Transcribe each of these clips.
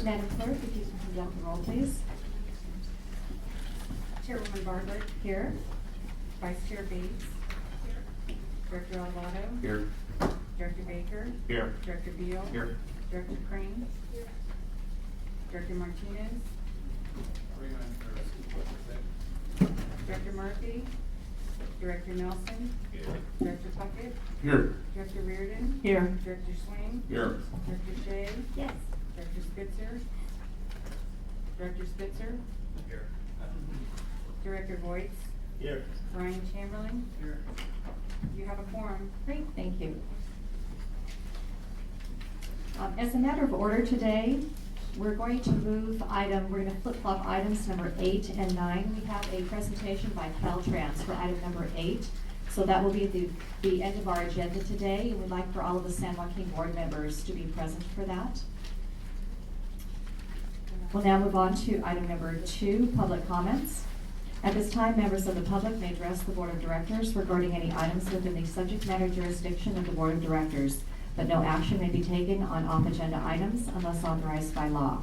Madam Clerk, if you can come down the roll, please. Chairwoman Bartlett. Here. Vice Chair Bates. Here. Director Alvado. Here. Director Baker. Here. Director Beal. Here. Director Crane. Here. Director Martinez. Director Murphy. Director Nelson. Here. Director Puckett. Here. Director Reardon. Here. Director Swain. Here. Director Shea. Yes. Director Spitzer. Director Spitzer. Here. Director Voight. Here. Ryan Chamberlain. Here. You have a quorum. Great, thank you. As a matter of order today, we're going to we're going to flip-flop items number 8 and 9. We have a presentation by Caltrans for item number 8. So that will be at the end of our agenda today. We'd like for all of the San Joaquin board members to be present for that. We'll now move on to item number 2, public comments. At this time, members of the public may address the Board of Directors regarding any items within the subject matter jurisdiction of the Board of Directors, but no action may be taken on off-agenda items unless authorized by law.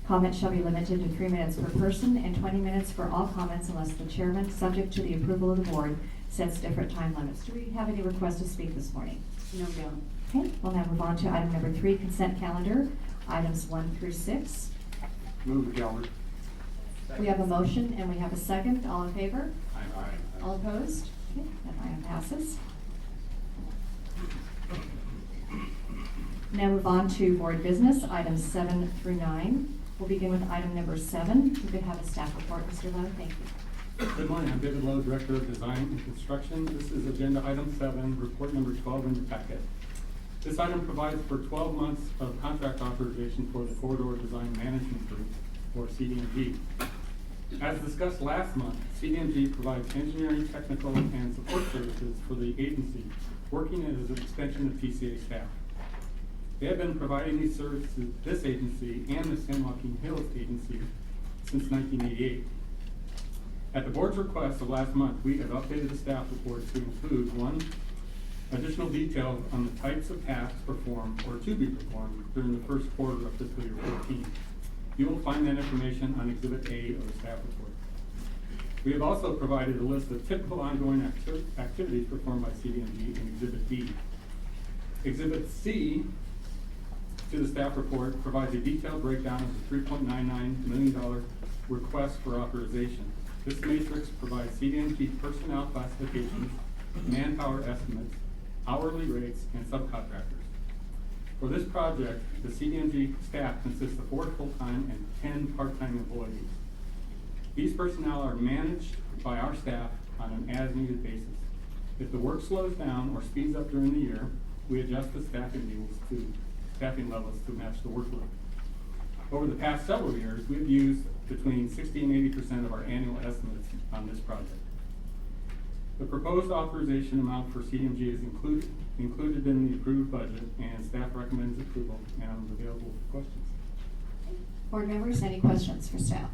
Comments shall be limited to 3 minutes per person and 20 minutes for all comments unless the chairman, subject to the approval of the board, sets different time limits. Do we have any requests to speak this morning? No, don't. Okay, we'll now move on to item number 3, consent calendar, items 1 through 6. Move the calendar. We have a motion and we have a second. All in favor? Aye. All opposed? Okay, that item passes. Now move on to board business, items 7 through 9. We'll begin with item number 7. We could have a staff report, Mr. Lowe. Thank you. Good morning, I'm David Lowe, Director of Design and Construction. This is agenda item 7, report number 12 in your packet. This item provides for 12 months of contract authorization for the Corridor Design Management Group, or CDMG. As discussed last month, CDMG provides engineering, technical, and support services for the agency, working as an extension of TCA staff. They have been providing these services to this agency and the San Joaquin Hills Agency since 1988. At the board's request of last month, we have updated the staff report to include 1, additional detail on the types of tasks performed or to be performed during the first quarter of fiscal year 14. You will find that information on Exhibit A of the staff report. We have also provided a list of typical ongoing activities performed by CDMG in Exhibit B. Exhibit C to the staff report provides a detailed breakdown of the $3.99 million request for authorization. This matrix provides CDMG personnel classifications, manpower estimates, hourly rates, and subcontractors. For this project, the CDMG staff consists of 4 full-time and 10 part-time employees. These personnel are managed by our staff on an as-needed basis. If the work slows down or speeds up during the year, we adjust the staffing levels to match the workload. Over the past several years, we've used between 60 and 80% of our annual estimates on this project. The proposed authorization amount for CDMG is included in the approved budget, and staff recommends approval, and I'm available for questions. Board members, any questions for staff?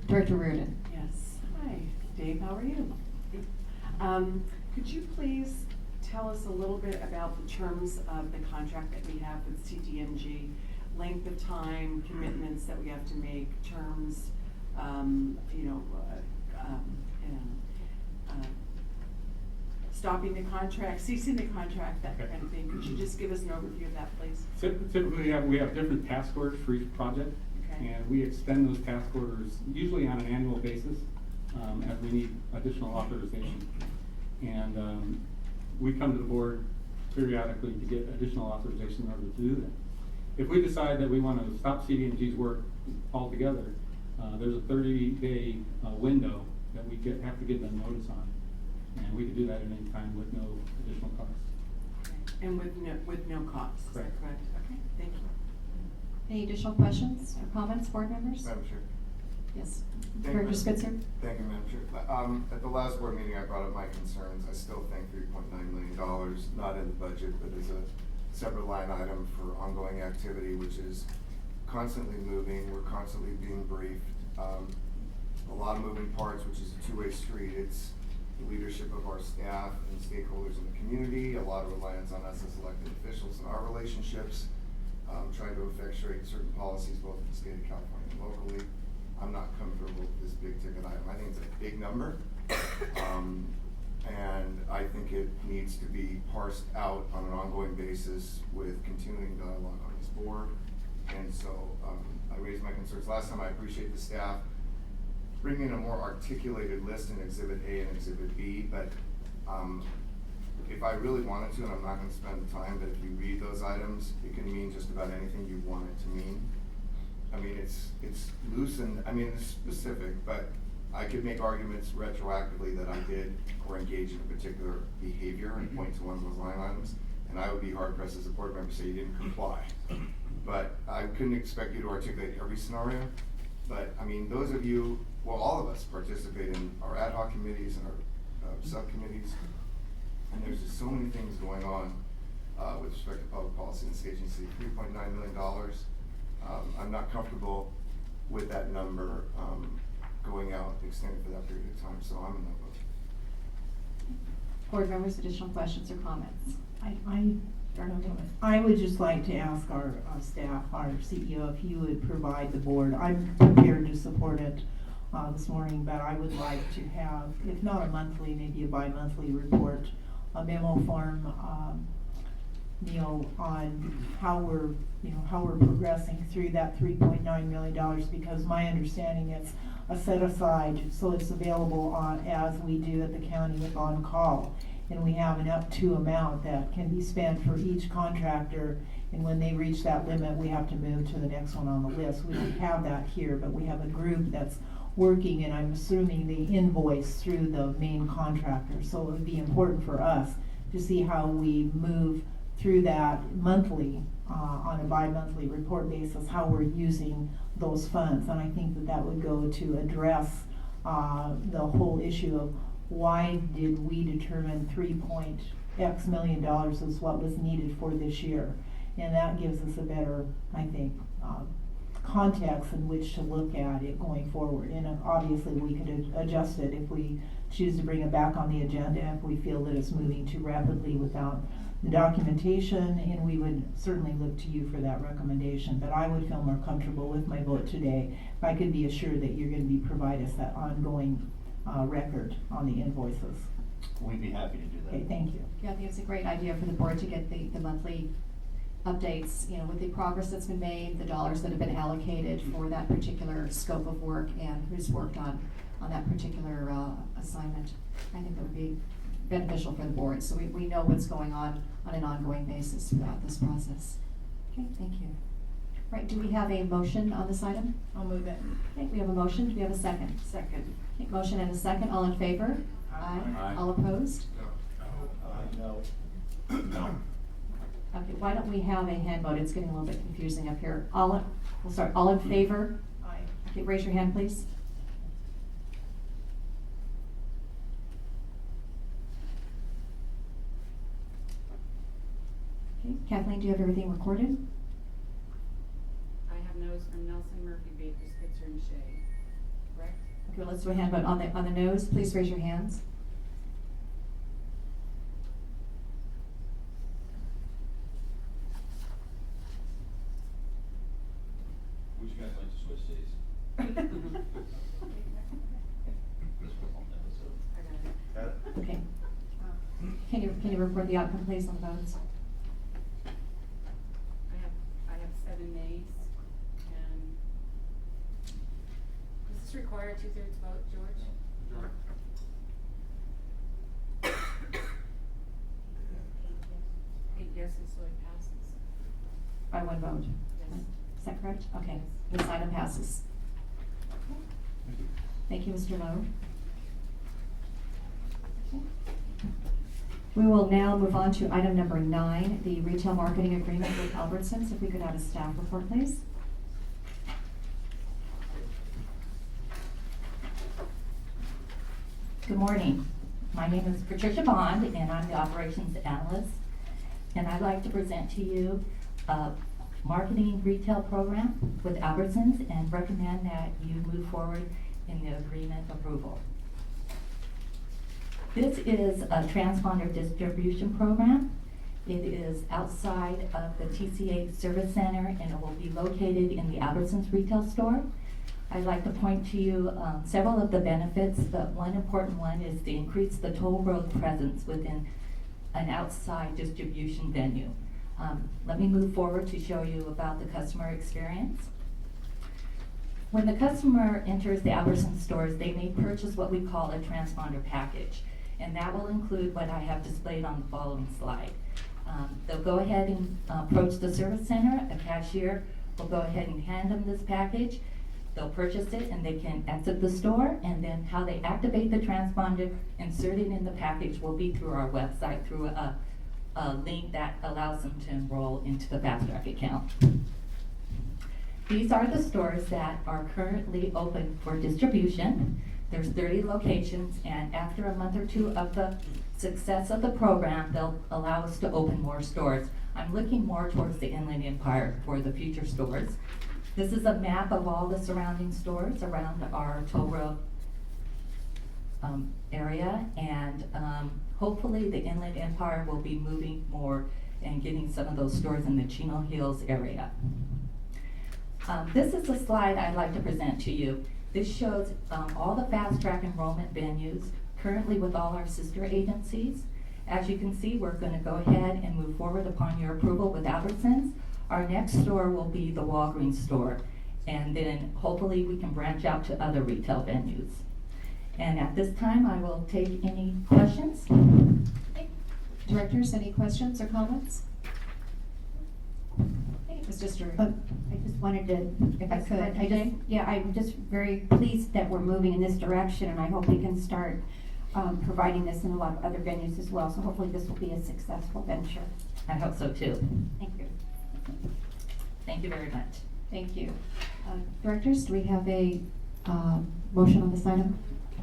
Director Reardon. Yes. Hi, Dave. How are you? Could you please tell us a little bit about the terms of the contract that we have with CDMG? Length of time, commitments that we have to make, terms, stopping the contract, ceasing the contract, that kind of thing. Could you just give us an overview of that, please? Typically, we have different task orders for each project, Okay. and we extend those task orders usually on an annual basis as we need additional authorization. And we come to the board periodically to get additional authorization in order to do that. If we decide that we want to stop CDMG's work altogether, there's a 30-day window that we have to give them notice on. And we can do that at any time with no additional costs. And with no cost, is that Correct. correct? Okay, thank you. Any additional questions or comments, board members? Madam Chair. Yes. Thank Director you. Spitzer? Thank you, Madam Chair. At the last board meeting, I brought up my concerns. I still think $3.9 million, not in the budget, but as a separate line item for ongoing activity, which is constantly moving. We're constantly being briefed. A lot of moving parts, which is a two-way street. It's the leadership of our staff and stakeholders in the community, a lot of reliance on us as elected officials and our relationships. trying to effectuate certain policies both in the state of California and locally. I'm not comfortable with this big ticket item. I think it's a big number. And I think it needs to be parsed out on an ongoing basis with continuing dialogue on this board. And so I raised my concerns last time. I appreciate the staff bringing a more articulated list in Exhibit A and Exhibit B, but if I really wanted to, and I'm not going to spend the time, but if you read those items, it can mean just about anything you want it to mean. I mean, it's loose and, I mean, it's specific, but I could make arguments retroactively that I did or engaged in a particular behavior and point to one of those line items, and I would be hard pressed as a board member to say you didn't comply. But I couldn't expect you to articulate every scenario. But I mean, those of you, well, all of us participate in our ad hoc committees and our subcommittees, and there's just so many things going on with respect to public policy in this agency. $3.9 million. I'm not comfortable with that number going out extended for that period of time, so I'm in no vote. Board members, additional questions or comments? I would just like to ask our staff, our CEO, if you would provide the board. I'm prepared to support it this morning, but I would like to have, if not a monthly, maybe a bi-monthly report, a memo form, Neil, on how we're progressing through that $3.9 million, because my understanding it's a set aside, so it's available as we do at the county with on-call. And we have an up to amount that can be spent for each contractor, and when they reach that limit, we have to move to the next one on the list. We don't have that here, but we have a group that's working, and I'm assuming they invoice through the main contractor. So it would be important for us to see how we move through that monthly, on a bi-monthly report basis, how we're using those funds. And I think that would go to address the whole issue of why did we determine $3.X million is what was needed for this year. And that gives us a better, I think, context in which to look at it going forward. And obviously we could adjust it if we choose to bring it back on the agenda, if we feel that it's moving too rapidly without the documentation, and we would certainly look to you for that recommendation. But I would feel more comfortable with my vote today if I could be assured that you're going to provide us that ongoing record on the invoices. We'd be happy to do that. Okay, thank you. Yeah, I think it's a great idea for the board to get the monthly updates, with the progress that's been made, the dollars that have been allocated for that particular scope of work, and who's worked on that particular assignment. I think that would be beneficial for the board, so we know what's going on an ongoing basis throughout this process. Okay, thank you. Right, do we have a motion on this item? I'll move it. Okay, we have a motion. Do we have a second? Second. Okay, motion and a second. All in favor? Aye. All opposed? No. Okay, why don't we have a hand vote? It's getting a little bit confusing up here. We'll start. All in favor? Aye. Okay, raise your hand, please. Okay, Kathleen, do you have everything recorded? I have no's from Nelson, Murphy, Baker, Spitzer, and Shea. Correct? Okay, let's do a hand vote. On the nose, please raise your hands. Would you guys like to switch seats? This was on the episode. I got it. Okay. Can you report the outcome, please, on the votes? I have 7 nays, and does this require a 2/3 vote, George? 8 yeses, so it passes. By one vote? Yes. Is that correct? Okay, this item passes. Thank you, Mr. Lowe. Okay. We will now move on to item number 9, the retail marketing agreement with Albertsons. If we could have a staff report, please. Good morning. My name is Patricia Bond, and I'm the operations analyst. And I'd like to present to you a marketing retail program with Albertsons and recommend that you move forward in the agreement approval. This is a transponder distribution program, It is outside of the TCA Service Center, and it will be located in the Albertsons retail store. I'd like to point to you several of the benefits, but one important one is to increase the toll road presence within an outside distribution venue. Let me move forward to show you about the customer experience. When the customer enters the Albertsons stores, they may purchase what we call a transponder package, and that will include what I have displayed on the following slide. They'll go ahead and approach the service center. A cashier will go ahead and hand them this package. They'll purchase it and they can exit the store, and then how they activate the transponder, insert it in the package, will be through our website, through a link that allows them to enroll into the Fast Track account. These are the stores that are currently open for distribution. There's 30 locations, and after a month or two of the success of the program, they'll allow us to open more stores. I'm looking more towards the Inland Empire for the future stores. This is a map of all the surrounding stores around our toll road area, and hopefully the Inland Empire will be moving more and getting some of those stores in the Chino Hills area. This is a slide I'd like to present to you. This shows all the Fast Track enrollment venues currently with all our sister agencies. As you can see, we're going to go ahead and move forward upon your approval with Albertsons. Our next store will be the Walgreens store, and then hopefully we can branch out to other retail venues. And at this time, I will take any questions. Directors, any questions or comments? Hey, Mr. Stewart. I just wanted to, if I could, I'm just very pleased that we're moving in this direction, and I hope we can start providing this in a lot of other venues as well. So hopefully this will be a successful venture. I hope so too. Thank you. Thank you very much. Thank you. Directors, do we have a motion on this item?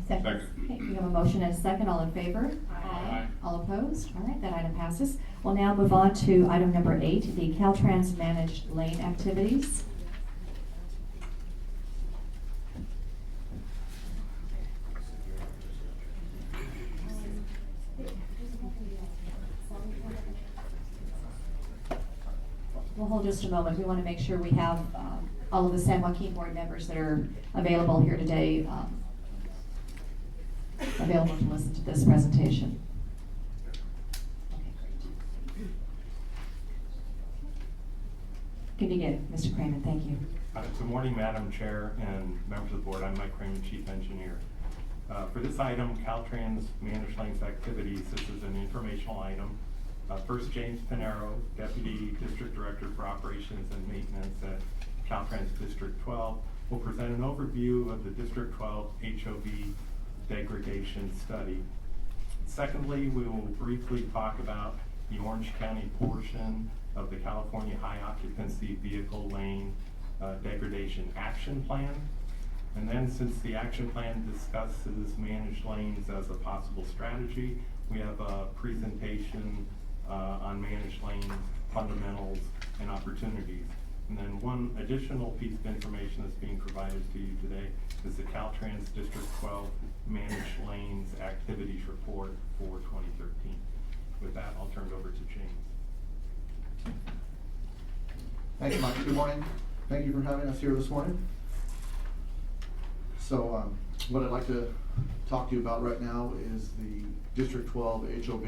Second. Okay, we have a motion and a second. All in favor? Aye. All opposed? All right, that item passes. We'll now move on to item number 8, the Caltrans managed lane activities. We'll hold just a moment. We want to make sure we have all of the San Joaquin board members that are available here today available to listen to this presentation. Okay, great. Good to get Mr. Cramen, thank you. Good morning, Madam Chair and members of the board. I'm Mike Cramen, Chief Engineer. For this item, Caltrans Managed Lanes Activities, this is an informational item. First, James Pinero, Deputy District Director for Operations and Maintenance at Caltrans District 12, will present an overview of the District 12 HOV degradation study. Secondly, we will briefly talk about the Orange County portion of the California High Occupancy Vehicle Lane Degradation Action Plan. And then, since the action plan discusses managed lanes as a possible strategy, we have a presentation on managed lanes, fundamentals, and opportunities. And then one additional piece of information that's being provided to you today is the Caltrans District 12 Managed Lanes Activities Report for 2013. With that, I'll turn it over to James. Thanks, Mike. Good morning. Thank you for having us here this morning. So what I'd like to talk to you about right now is the District 12 HOV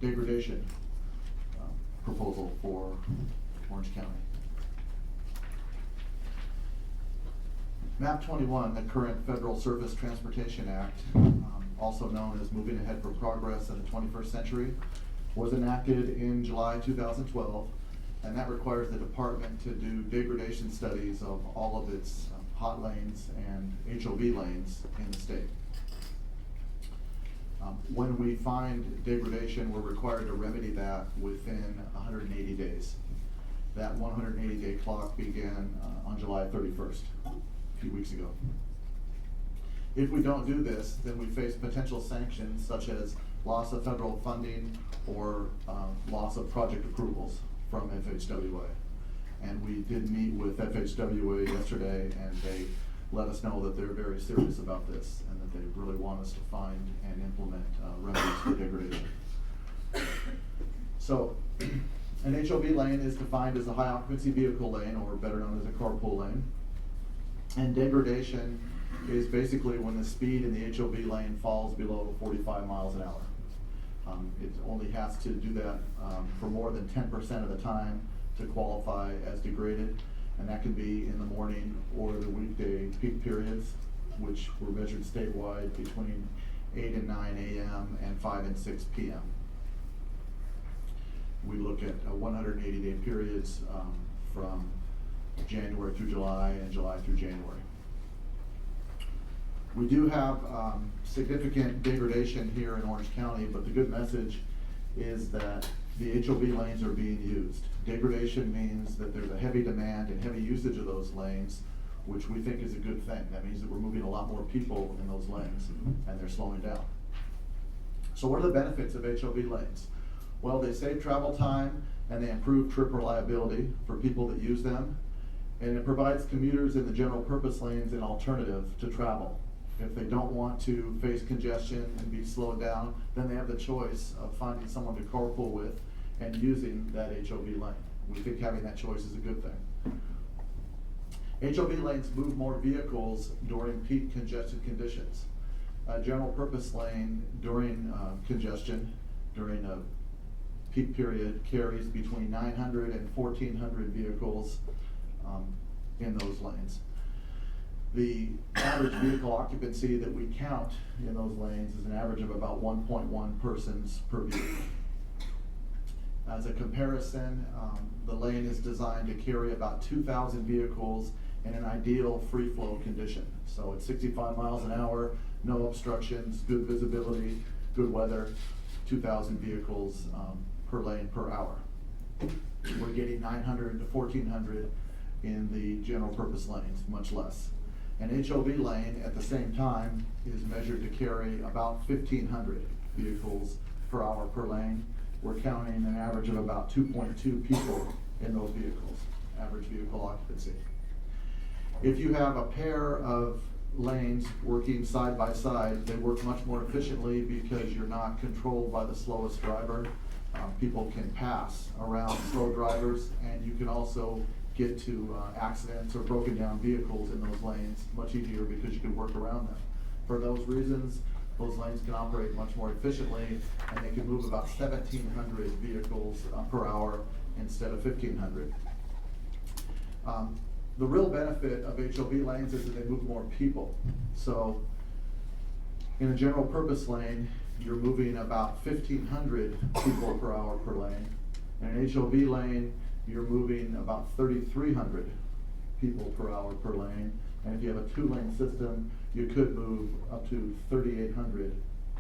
degradation proposal for Orange County. MAP 21, the current Federal Surface Transportation Act, also known as Moving Ahead for Progress in the 21st Century, was enacted in July 2012, and that requires the department to do degradation studies of all of its hot lanes and HOV lanes in the state. When we find degradation, we're required to remedy that within 180 days. That 180-day clock began on July 31st, a few weeks ago. If we don't do this, then we face potential sanctions such as loss of federal funding or loss of project approvals from FHWA. And we did meet with FHWA yesterday, and they let us know that they're very serious about this and that they really want us to find and implement remedies for degradation. So, an HOV lane is defined as a high occupancy vehicle lane, or better known as a carpool lane. And degradation is basically when the speed in the HOV lane falls below 45 miles an hour. It only has to do that for more than 10% of the time to qualify as degraded, and that can be in the morning or the weekday peak periods, which were measured statewide between 8 and 9 a.m. and 5 and 6 p.m. We look at 180-day periods from January through July and July through January. We do have significant degradation here in Orange County, but the good message is that the HOV lanes are being used. Degradation means that there's a heavy demand and heavy usage of those lanes, which we think is a good thing. That means that we're moving a lot more people in those lanes, and they're slowing down. So what are the benefits of HOV lanes? Well, they save travel time and they improve trip reliability for people that use them, and it provides commuters in the general purpose lanes an alternative to travel. If they don't want to face congestion and be slowed down, then they have the choice of finding someone to carpool with and using that HOV lane. We think having that choice is a good thing. HOV lanes move more vehicles during peak congested conditions. A general purpose lane during congestion, during a peak period, carries between 900 and 1,400 vehicles in those lanes. The average vehicle occupancy that we count in those lanes is an average of about 1.1 persons per vehicle. As a comparison, the lane is designed to carry about 2,000 vehicles in an ideal free flow condition. So at 65 miles an hour, no obstructions, good visibility, good weather, 2,000 vehicles per lane per hour. We're getting 900 to 1,400 in the general purpose lanes, much less. An HOV lane at the same time is measured to carry about 1,500 vehicles per hour per lane. We're counting an average of about 2.2 people in those vehicles, average vehicle occupancy. If you have a pair of lanes working side by side, they work much more efficiently because you're not controlled by the slowest driver. People can pass around slow drivers, and you can also get to accidents or broken down vehicles in those lanes much easier because you can work around them. For those reasons, those lanes can operate much more efficiently, and they can move about 1,700 vehicles per hour instead of 1,500. The real benefit of HOV lanes is that they move more people. So in a general purpose lane, you're moving about 1,500 people per hour per lane. In an HOV lane, you're moving about 3,300 people per hour per lane. And if you have a 2-lane system, you could move up to 3,800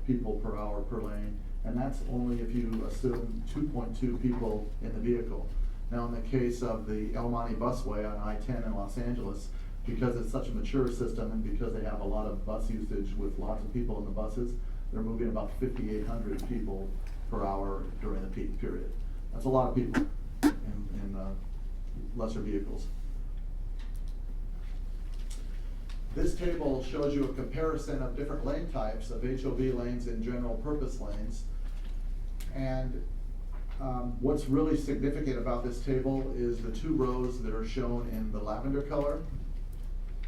people per hour per lane. And that's only if you assume 2.2 people in the vehicle. Now, in the case of the El Monte Busway on I-10 in Los Angeles, because it's such a mature system and because they have a lot of bus usage with lots of people in the buses, they're moving about 5,800 people per hour during the peak period. That's a lot of people in lesser vehicles. This table shows you a comparison of different lane types of HOV lanes and general purpose lanes. And what's really significant about this table is the 2 rows that are shown in the lavender color.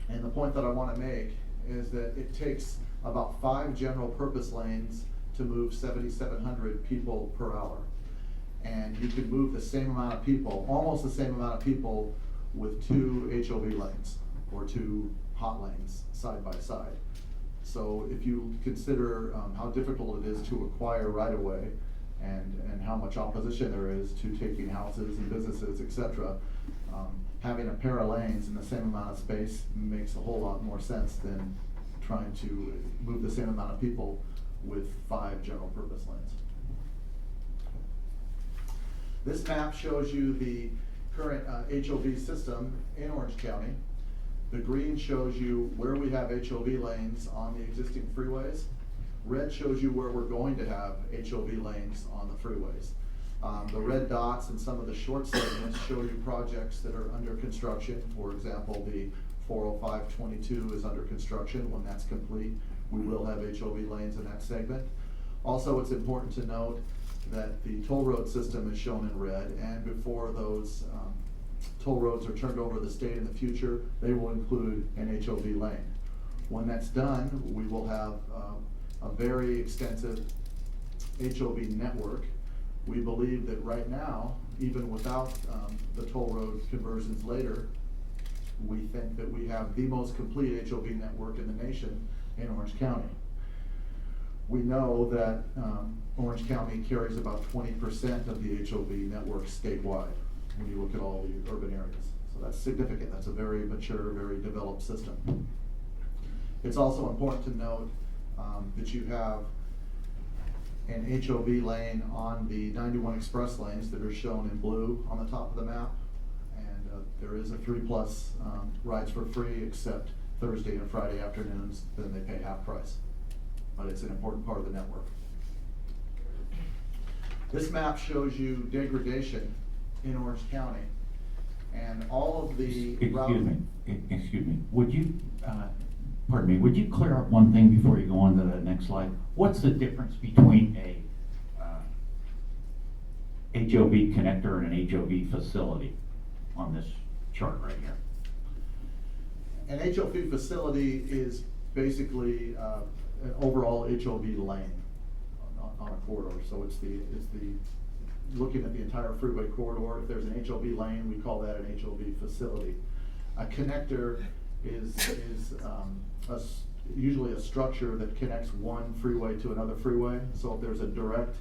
And the point that I want to make is that it takes about 5 general purpose lanes to move 7,700 people per hour. And you can move the same amount of people, almost the same amount of people, with 2 HOV lanes or 2 hot lanes side by side. So if you consider how difficult it is to acquire right away and how much opposition there is to taking houses and businesses, etc., having a pair of lanes in the same amount of space makes a whole lot more sense than trying to move the same amount of people with 5 general purpose lanes. This map shows you the current HOV system in Orange County. The green shows you where we have HOV lanes on the existing freeways. Red shows you where we're going to have HOV lanes on the freeways. The red dots and some of the short segments show you projects that are under construction. For example, the 40522 is under construction. When that's complete, we will have HOV lanes in that segment. Also, it's important to note that the toll road system is shown in red, and before those toll roads are turned over to the state in the future, they will include an HOV lane. When that's done, we will have a very extensive HOV network. We believe that right now, even without the toll road conversions later, we think that we have the most complete HOV network in the nation in Orange County. We know that Orange County carries about 20% of the HOV network statewide when you look at all the urban areas. So that's significant. That's a very mature, very developed system. It's also important to note that you have an HOV lane on the 91 express lanes that are shown in blue on the top of the map. And there is a 3+ rides for free, except Thursday and Friday afternoons, then they pay half price. But it's an important part of the network. This map shows you degradation in Orange County, and all of the Excuse me, would you, pardon me, would you clear up one thing before you go on to that next slide? What's the difference between a HOV connector and an HOV facility on this chart right here? An HOV facility is basically an overall HOV lane on a corridor. So it's the looking at the entire freeway corridor. If there's an HOV lane, we call that an HOV facility. A connector is usually a structure that connects one freeway to another freeway. So if there's a direct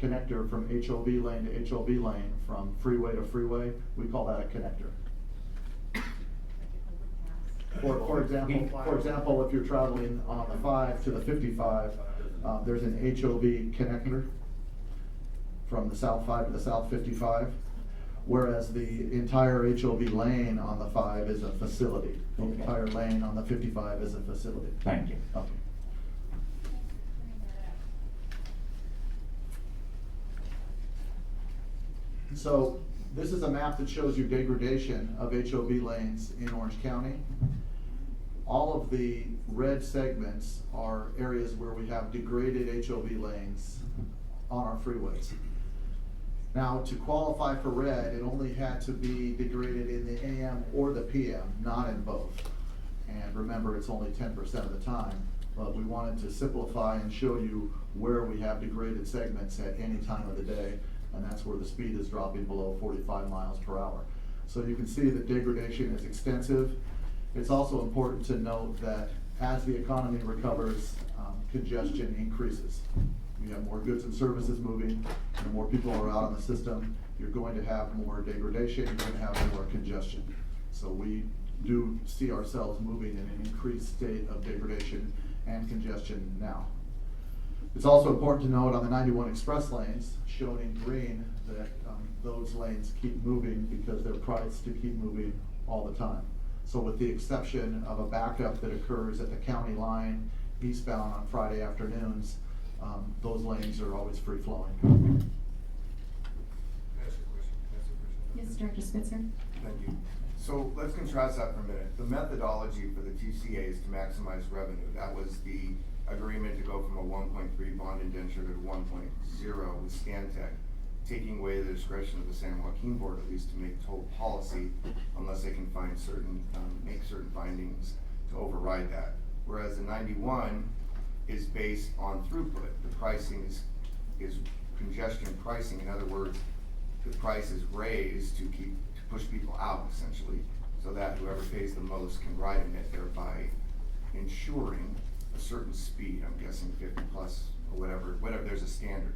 connector from HOV lane to HOV lane, from freeway to freeway, we call that a connector. For example, if you're traveling on the 5 to the 55, there's an HOV connector from the South 5 to the South 55, whereas the entire HOV lane on the 5 is a facility. The Okay. entire lane on the 55 is a facility. Thank you. Okay. So this is a map that shows you degradation of HOV lanes in Orange County. All of the red segments are areas where we have degraded HOV lanes on our freeways. Now, to qualify for red, it only had to be degraded in the AM or the PM, not in both. And remember, it's only 10% of the time, but we wanted to simplify and show you where we have degraded segments at any time of the day, and that's where the speed is dropping below 45 miles per hour. So you can see that degradation is extensive. It's also important to note that as the economy recovers, congestion increases. You have more goods and services moving, and more people are out on the system, you're going to have more degradation, you're going to have more congestion. So we do see ourselves moving in an increased state of degradation and congestion now. It's also important to note on the 91 express lanes, shown in green, that those lanes keep moving because they're priced to keep moving all the time. So with the exception of a backup that occurs at the county line eastbound on Friday afternoons, those lanes are always free flowing. Yes, Director Spitzer? Thank you. So let's contrast that for a minute. The methodology for the TCA is to maximize revenue. That was the agreement to go from a 1.3 bond indenture to 1.0 with Scantech, taking away the discretion of the San Joaquin Board at least to make toll policy unless they can find make certain findings to override that. Whereas the 91 is based on throughput. The pricing is congestion pricing. In other words, the price is raised to push people out essentially, so that whoever pays the most can ride in it, thereby ensuring a certain speed. I'm guessing 50 plus or whatever, there's a standard.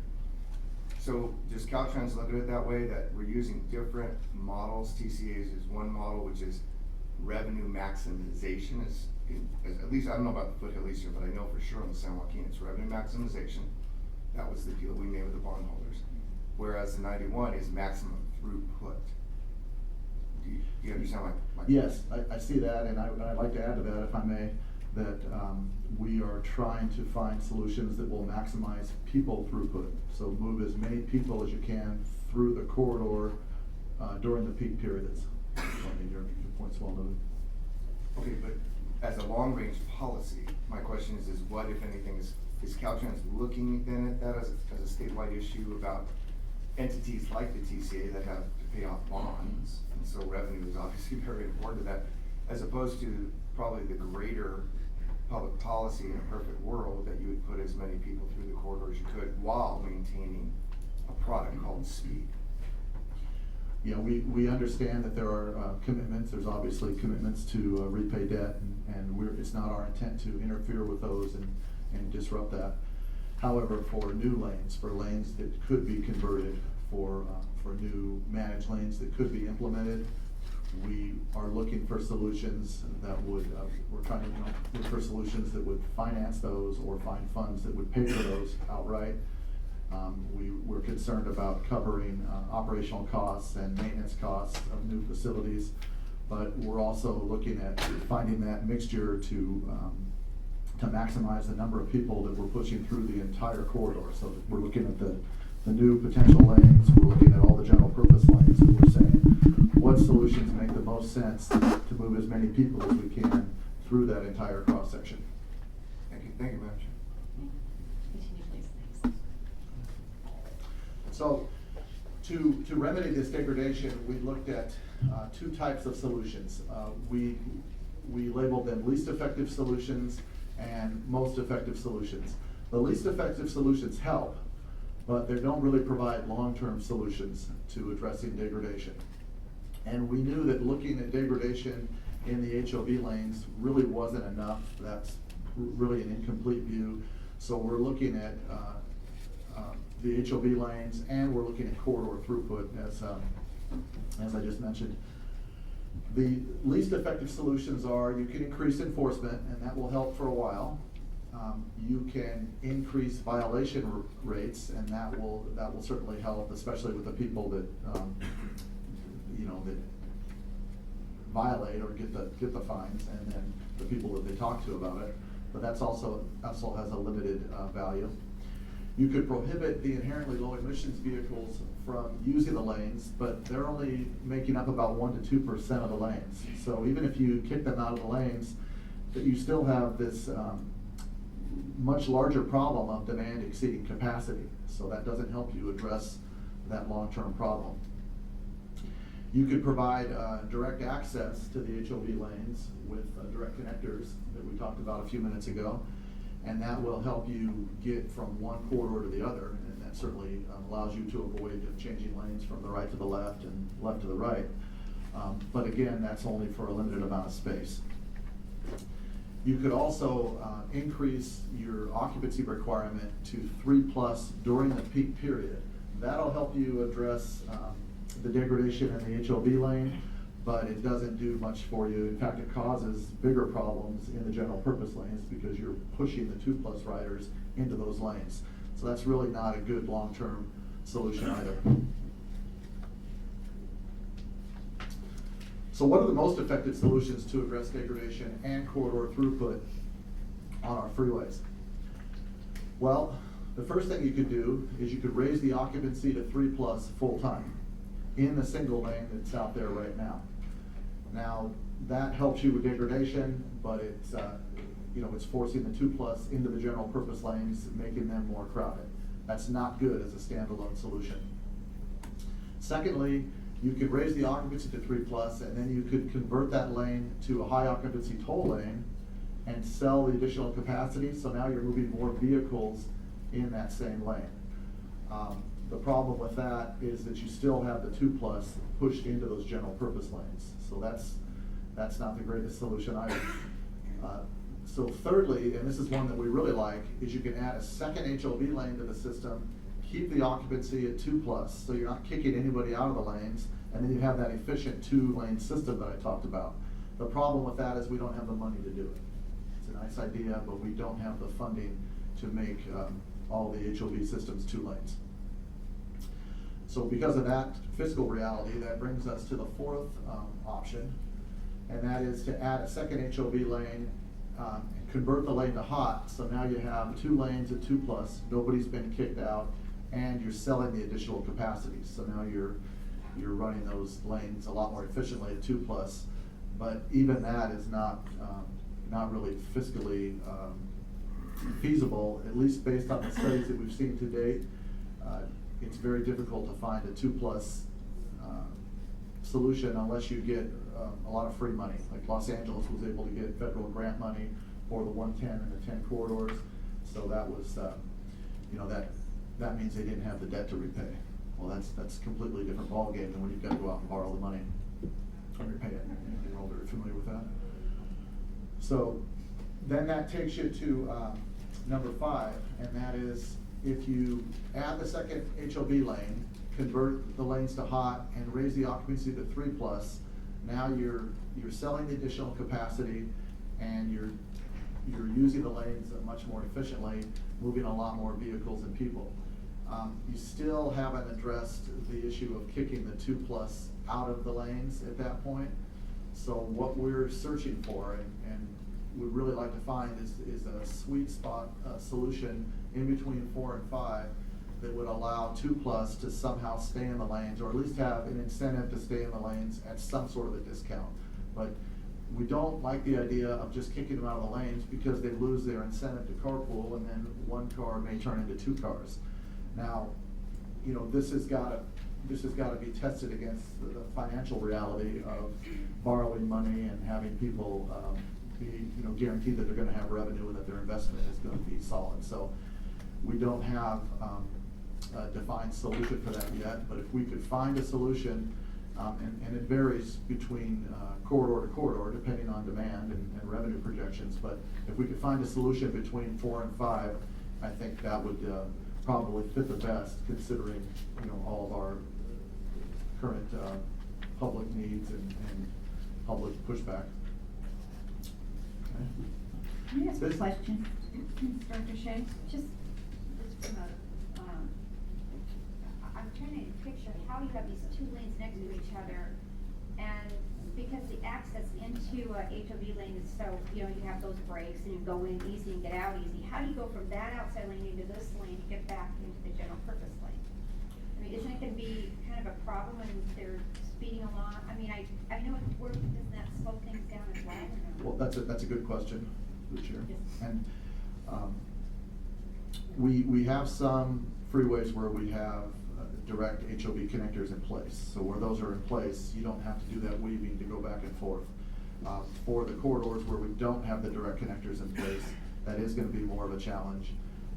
So does Caltrans look at it that way, that we're using different models? TCA's is one model, which is revenue maximization, at least I don't know about the Foothill Eastern, but I know for sure on the San Joaquin it's revenue maximization. That was the deal we made with the bondholders. Whereas the 91 is maximum throughput. Do you understand my Yes, I see that, and I'd like to add to that, if I may, that we are trying to find solutions that will maximize people throughput. So move as many people as you can through the corridor during the peak periods. I mean, your point's well noted. Okay, but as a long-range policy, my question is what, if anything, is Is Caltrans looking then at that as a statewide issue about entities like the TCA that have to pay off bonds? And so revenue is obviously very important to that, as opposed to probably the greater public policy in a perfect world that you would put as many people through the corridor as you could while maintaining a product called speed. You know, we understand that there are commitments. There's obviously commitments to repay debt, and it's not our intent to interfere with those and disrupt that. However, for new lanes, for lanes that could be converted, for new managed lanes that could be implemented, we are looking for solutions that would, we're trying to look for solutions that would finance those or find funds that would pay for those outright. We're concerned about covering operational costs and maintenance costs of new facilities, but we're also looking at finding that mixture to maximize the number of people that we're pushing through the entire corridor. So we're looking at the new potential lanes, we're looking at all the general purpose lanes, and we're saying what solutions make the most sense to move as many people as we can through that entire cross section. Thank you, Madam Chair. Continue, please. Thanks. So to remedy this degradation, we looked at two types of solutions. We labeled them least effective solutions and most effective solutions. The least effective solutions help, but they don't really provide long-term solutions to addressing degradation. And we knew that looking at degradation in the HOV lanes really wasn't enough. That's really an incomplete view. So we're looking at the HOV lanes, and we're looking at corridor throughput, as I just mentioned. The least effective solutions are you can increase enforcement, and that will help for a while. You can increase violation rates, and that will certainly help, especially with the people that that violate or get the fines, and then the people that they talk to about it. But that's also has a limited value. You could prohibit the inherently low emissions vehicles from using the lanes, but they're only making up about 1 to 2% of the lanes. So even if you kick them out of the lanes, that you still have this much larger problem of demand exceeding capacity. So that doesn't help you address that long-term problem. You could provide direct access to the HOV lanes with direct connectors that we talked about a few minutes ago, and that will help you get from one corridor to the other, and that certainly allows you to avoid changing lanes from the right to the left and left to the right. But again, that's only for a limited amount of space. You could also increase your occupancy requirement to 3+ during the peak period. That'll help you address the degradation in the HOV lane, but it doesn't do much for you. In fact, it causes bigger problems in the general purpose lanes because you're pushing the 2+ riders into those lanes. So that's really not a good long-term solution either. So what are the most effective solutions to address degradation and corridor throughput on our freeways? Well, the first thing you could do is you could raise the occupancy to 3+ full-time in the single lane that's out there right now. Now, that helps you with degradation, but it's it's forcing the 2+ into the general purpose lanes, making them more crowded. That's not good as a standalone solution. Secondly, you could raise the occupancy to 3+, and then you could convert that lane to a high occupancy toll lane and sell the additional capacity, so now you're moving more vehicles in that same lane. The problem with that is that you still have the 2+ pushed into those general purpose lanes. So that's not the greatest solution either. So thirdly, and this is one that we really like, is you can add a second HOV lane to the system, keep the occupancy at 2+, so you're not kicking anybody out of the lanes, and then you have that efficient 2-lane system that I talked about. The problem with that is we don't have the money to do it. It's a nice idea, but we don't have the funding to make all the HOV systems 2 lanes. So because of that fiscal reality, that brings us to the fourth option, and that is to add a second HOV lane and convert the lane to hot. So now you have 2 lanes at 2+, nobody's been kicked out, and you're selling the additional capacity. So now you're running those lanes a lot more efficiently at 2+, but even that is not really fiscally feasible, at least based on the studies that we've seen to date. It's very difficult to find a 2+ solution unless you get a lot of free money. Like Los Angeles was able to get federal grant money for the 110 and the 10 corridors. So that was, that means they didn't have the debt to repay. Well, that's a completely different ballgame than when you've got to go out and borrow the money and repay it. You're all very familiar with that. So then that takes you to number 5, and that is if you add the second HOV lane, convert the lanes to hot, and raise the occupancy to 3+, now you're selling the additional capacity, and you're using the lanes much more efficiently, moving a lot more vehicles and people. You still haven't addressed the issue of kicking the 2+ out of the lanes at that point. So what we're searching for and would really like to find is a sweet spot solution in between 4 and 5 that would allow 2+ to somehow stay in the lanes, or at least have an incentive to stay in the lanes at some sort of a discount. But we don't like the idea of just kicking them out of the lanes because they lose their incentive to carpool, and then one car may turn into 2 cars. Now, this has got to be tested against the financial reality of borrowing money and having people be guaranteed that they're going to have revenue and that their investment is going to be solid. So we don't have a defined solution for that yet, but if we could find a solution, and it varies between corridor to corridor depending on demand and revenue projections, but if we could find a solution between 4 and 5, I think that would probably fit the best, considering all of our current public needs and public pushback. Okay. Can I ask a This- question, Dr. Shea? Just from I'm trying to picture how you have these 2 lanes next to each other, and because the access into a HOV lane is so, you have those breaks and you go in easy and get out easy. How do you go from that outside lane into this lane to get back into the general purpose lane? I mean, isn't it gonna be kind of a problem when they're speeding along? I mean, I know it works, doesn't that slow things down as well, or no? Well, that's a good question, the Chair. Yes. And we have some freeways where we have direct HOV connectors in place. So where those are in place, you don't have to do that weaving to go back and forth. For the corridors where we don't have the direct connectors in place, that is going to be more of a challenge.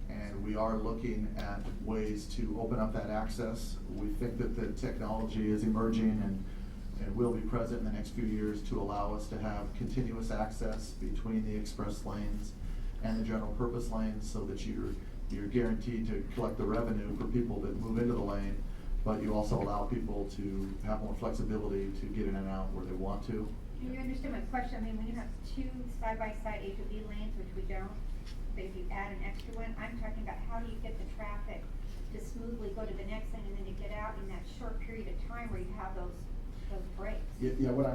And we are looking at ways to open up that access. We think that the technology is emerging and will be present in the next few years to allow us to have continuous access between the express lanes and the general purpose lanes, so that you're guaranteed to collect the revenue for people that move into the lane, but you also allow people to have more flexibility to get in and out where they want to. Do you understand my question? I mean, when you have 2 side-by-side HOV lanes, which we don't, but if you add an extra one, I'm talking about how do you get the traffic to smoothly go to the next lane and then to get out in that short period of time where you have those breaks? Yeah, what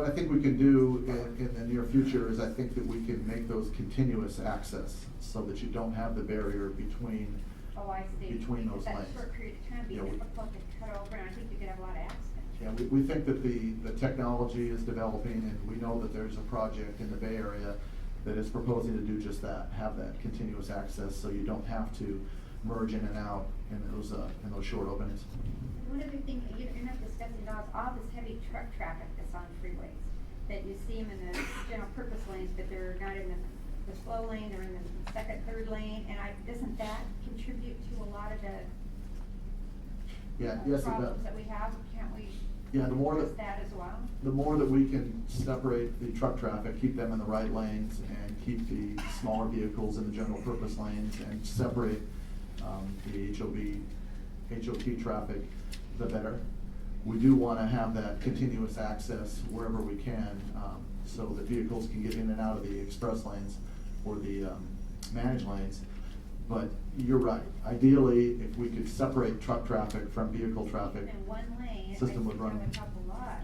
I think we can do in the near future is I think that we can make those continuous access so that you don't have the barrier between Oh, I see. between those Because lanes. that short period of time would be Yeah, difficult to cut over, and I think you could have a lot of accidents. Yeah, we think that the technology is developing, and we know that there's a project in the Bay Area that is proposing to do just that, have that continuous access, so you don't have to merge in and out in those short openings. One other thing, you're not discussing at all this heavy truck traffic that's on freeways, that you see them in the general purpose lanes, but they're not in the slow lane, they're in the second, third lane, and doesn't that contribute to a lot of the Yes, it does. problems that we have? Can't we Yeah, the more address that as well? The more that we can separate the truck traffic, keep them in the right lanes, and keep the smaller vehicles in the general purpose lanes, and separate the HOT traffic, the better. We do want to have that continuous access wherever we can, so that vehicles can get in and out of the express lanes or the managed lanes. But you're right. Ideally, if we could separate truck traffic from vehicle traffic, In one lane, I system think would that run. would help a lot.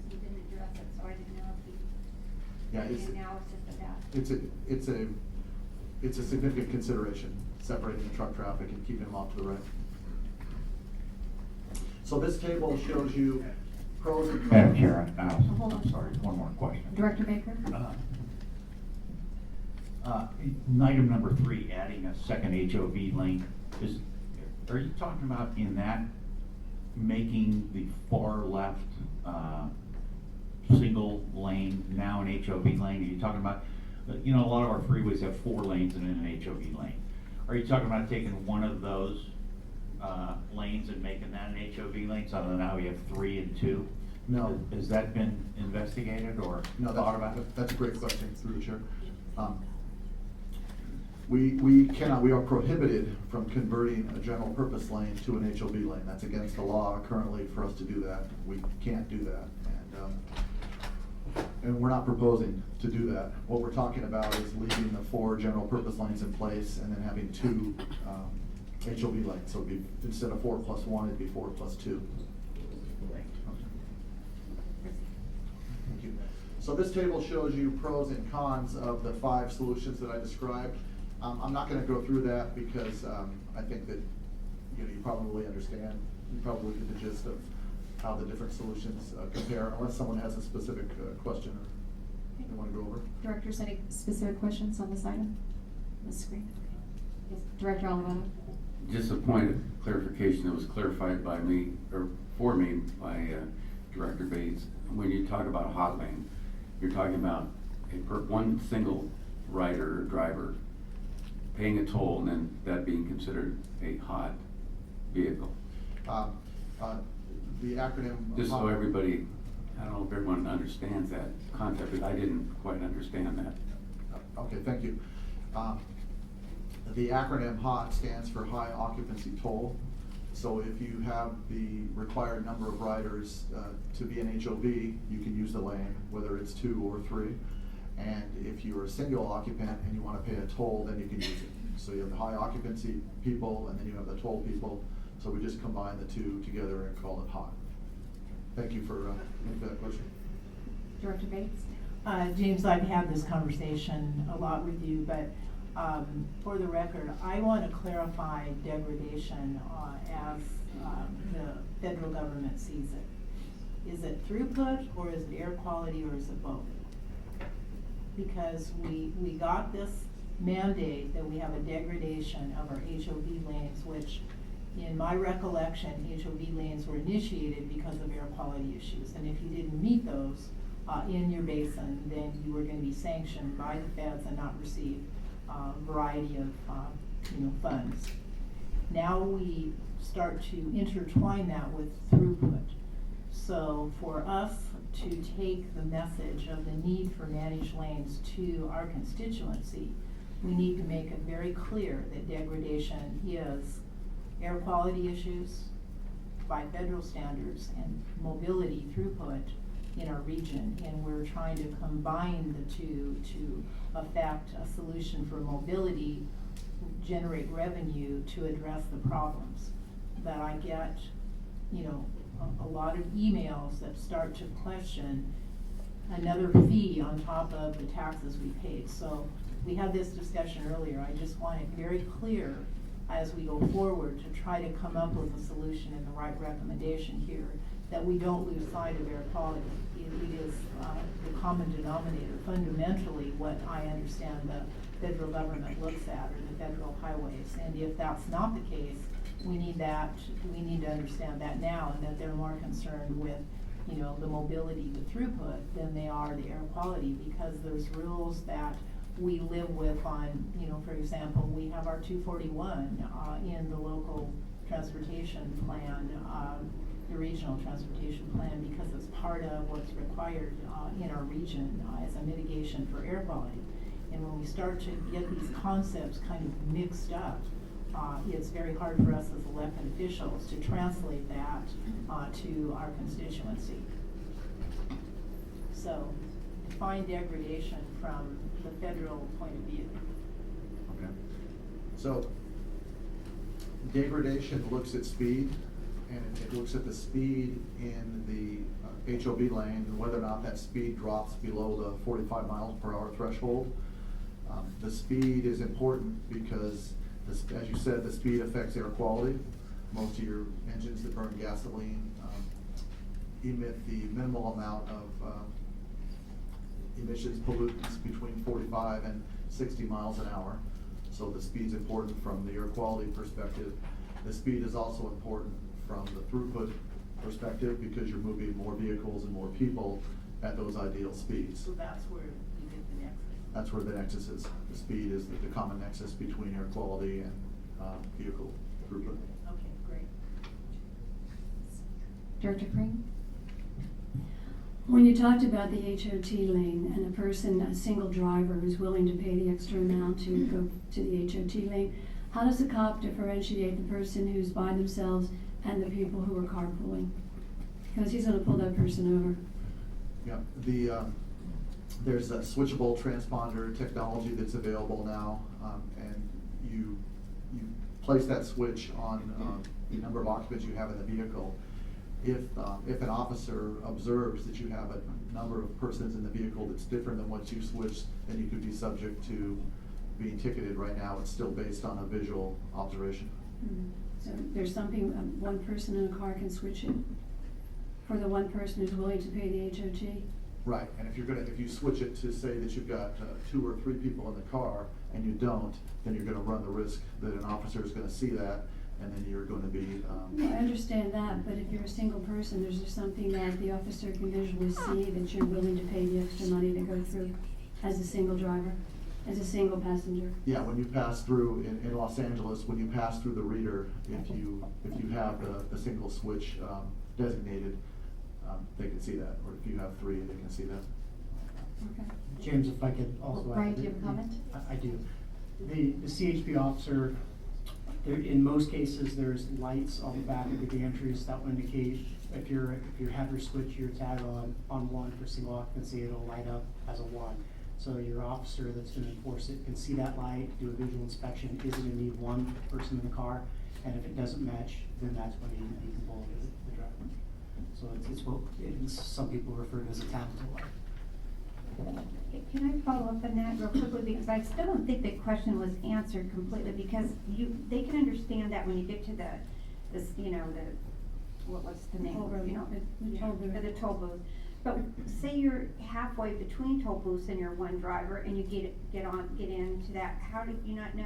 You didn't address it, so I didn't know if you Yeah, did the analysis of that. It's a significant consideration, separating the truck traffic and keeping them off to the right. So this table shows you pros and cons. Madam Chair, Hold on. I'm sorry, one more question. Director Baker? Item number 3, adding a second HOV lane, are you talking about in that making the far left, single lane now an HOV lane? Are you talking about, a lot of our freeways have 4 lanes and then an HOV lane. Are you talking about taking one of those, lanes and making that an HOV lane, so now we have 3 and 2? No. Has that been investigated or No, thought about? that's a great question, through the chair. We cannot, we are prohibited from converting a general purpose lane to an HOV lane. That's against the law currently for us to do that. We can't do that. And we're not proposing to do that. What we're talking about is leaving the 4 general purpose lanes in place and then having 2 HOV lanes. So it'd be, instead of 4 plus 1, it'd be 4 plus 2. Thank you. So this table shows you pros and cons of the 5 solutions that I described. I'm not gonna go through that because I think that, you probably understand, you probably get the gist of how the different solutions compare, unless someone has a specific question or they wanna go over. Directors, any specific questions on this item? On the screen? Yes, Director Olivano? Just a point of clarification that was clarified by me, or for me, by Director Bates. When you talk about a hot lane, you're talking about one single rider or driver paying a toll and then that being considered a hot vehicle. The acronym. Just so everybody, I don't know if everyone understands that concept, but I didn't quite understand that. Okay, thank you. The acronym HOT stands for High Occupancy Toll. So if you have the required number of riders to be an HOV, you can use the lane, whether it's 2 or 3. And if you're a single occupant and you want to pay a toll, then you can use it. So you have the high occupancy people and then you have the toll people. So we just combine the 2 together and call it HOT. Thank you for that question. Director Bates? James, I've had this conversation a lot with you, but for the record, I want to clarify degradation as the federal government sees it. Is it throughput, or is it air quality, or is it both? Because we got this mandate that we have a degradation of our HOV lanes, which in my recollection, HOV lanes were initiated because of air quality issues. And if you didn't meet those in your basin, then you were going to be sanctioned by the feds and not receive a variety of funds. Now we start to intertwine that with throughput. So for us to take the message of the need for managed lanes to our constituency, we need to make it very clear that degradation is air quality issues by federal standards and mobility throughput in our region, and we're trying to combine the 2 to affect a solution for mobility, generate revenue to address the problems. But I get, a lot of emails that start to question another fee on top of the taxes we paid. So we had this discussion earlier. I just want it very clear as we go forward to try to come up with a solution and the right recommendation here, that we don't lose sight of air quality. It is the common denominator, fundamentally what I understand the federal government looks at, or the federal highways. And if that's not the case, we need to understand that now, and that they're more concerned with, the mobility, the throughput, than they are the air quality, because there's rules that we live with on, for example, we have our 241 in the local transportation plan, the regional transportation plan, because it's part of what's required in our region as a mitigation for air quality. And when we start to get these concepts kind of mixed up, it's very hard for us as elected officials to translate that to our constituency. So define degradation from the federal point of view. Okay. So degradation looks at speed, and it looks at the speed in the HOV lane and whether or not that speed drops below the 45 miles per hour threshold. The speed is important because, as you said, the speed affects air quality. Most of your engines that burn gasoline emit the minimal amount of emissions pollutants between 45 and 60 miles an hour. So the speed's important from the air quality perspective. The speed is also important from the throughput perspective because you're moving more vehicles and more people at those ideal speeds. So that's where you get the nexus. That's where the nexus is. The speed is the common nexus between air quality and vehicle throughput. Okay, great. Director Crane? When you talked about the HOT lane and a person, a single driver who's willing to pay the extra amount to go to the HOT lane, how does the cop differentiate the person who's by themselves and the people who are carpooling? Because he's gonna pull that person over. Yeah, there's a switchable transponder technology that's available now, and you place that switch on the number of occupants you have in the vehicle. If an officer observes that you have a number of persons in the vehicle that's different than what you switched, then you could be subject to being ticketed. Right now, it's still based on a visual observation. So there's something, one person in a car can switch it for the one person who's willing to pay the HOT? Right, and if you switch it to say that you've got 2 or 3 people in the car and you don't, then you're gonna run the risk that an officer is gonna see that, and then you're gonna be, Well, I understand that, but if you're a single person, there's just something that the officer can visually see that you're willing to pay the extra money to go through as a single driver, as a single passenger. yeah, when you pass through, in Los Angeles, when you pass through the reader, if you have the single switch designated, they can see that, or if you have 3, they can see that. Okay. James, if I could also add. Brian, do you have a comment? I do. The CHP officer, in most cases, there's lights on the back of the gantries that will indicate if you have your switch, your tag on 1 for single occupancy, it'll light up as a 1. So your officer that's gonna enforce it can see that light, do a visual inspection, is it gonna need 1 person in the car? And if it doesn't match, then that's when he can pull the driver. So some people refer to it as a tactile light. Can I follow up on that real quickly, because I still don't think the question was answered completely, because they can understand that when you get to what was the name? Toll booth. You know, The toll booth. the toll booth. But say you're halfway between toll booths and you're one driver and you get into that, how do you not know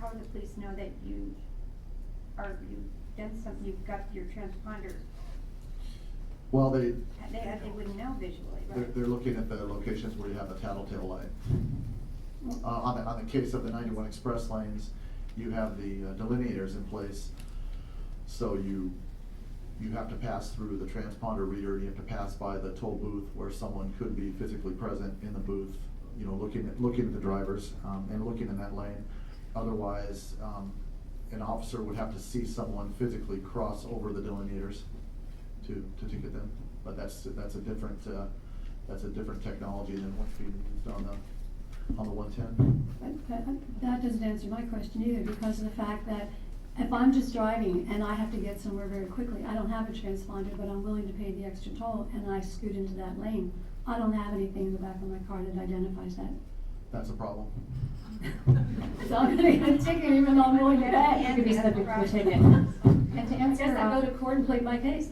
how do the police know that you've done something, you've got your transponder? Well, they wouldn't know visually, right? they're looking at the locations where you have a tattletale light. On the case of the 91 express lanes, you have the delineators in place, so you have to pass through the transponder reader, and you have to pass by the toll booth where someone could be physically present in the booth, looking at the drivers, and looking in that lane. Otherwise, an officer would have to see someone physically cross over the delineators to ticket them. But that's a different technology than what's being used on the 110. That doesn't answer my question either, because of the fact that if I'm just driving and I have to get somewhere very quickly, I don't have a transponder, but I'm willing to pay the extra toll, and I scoot into that lane, I don't have anything in the back of my car that identifies that. That's a problem. So I'm gonna get a ticket even though I'm willing to pay. You could be subject to a ticket. And to I answer, guess I go to court and plead my case.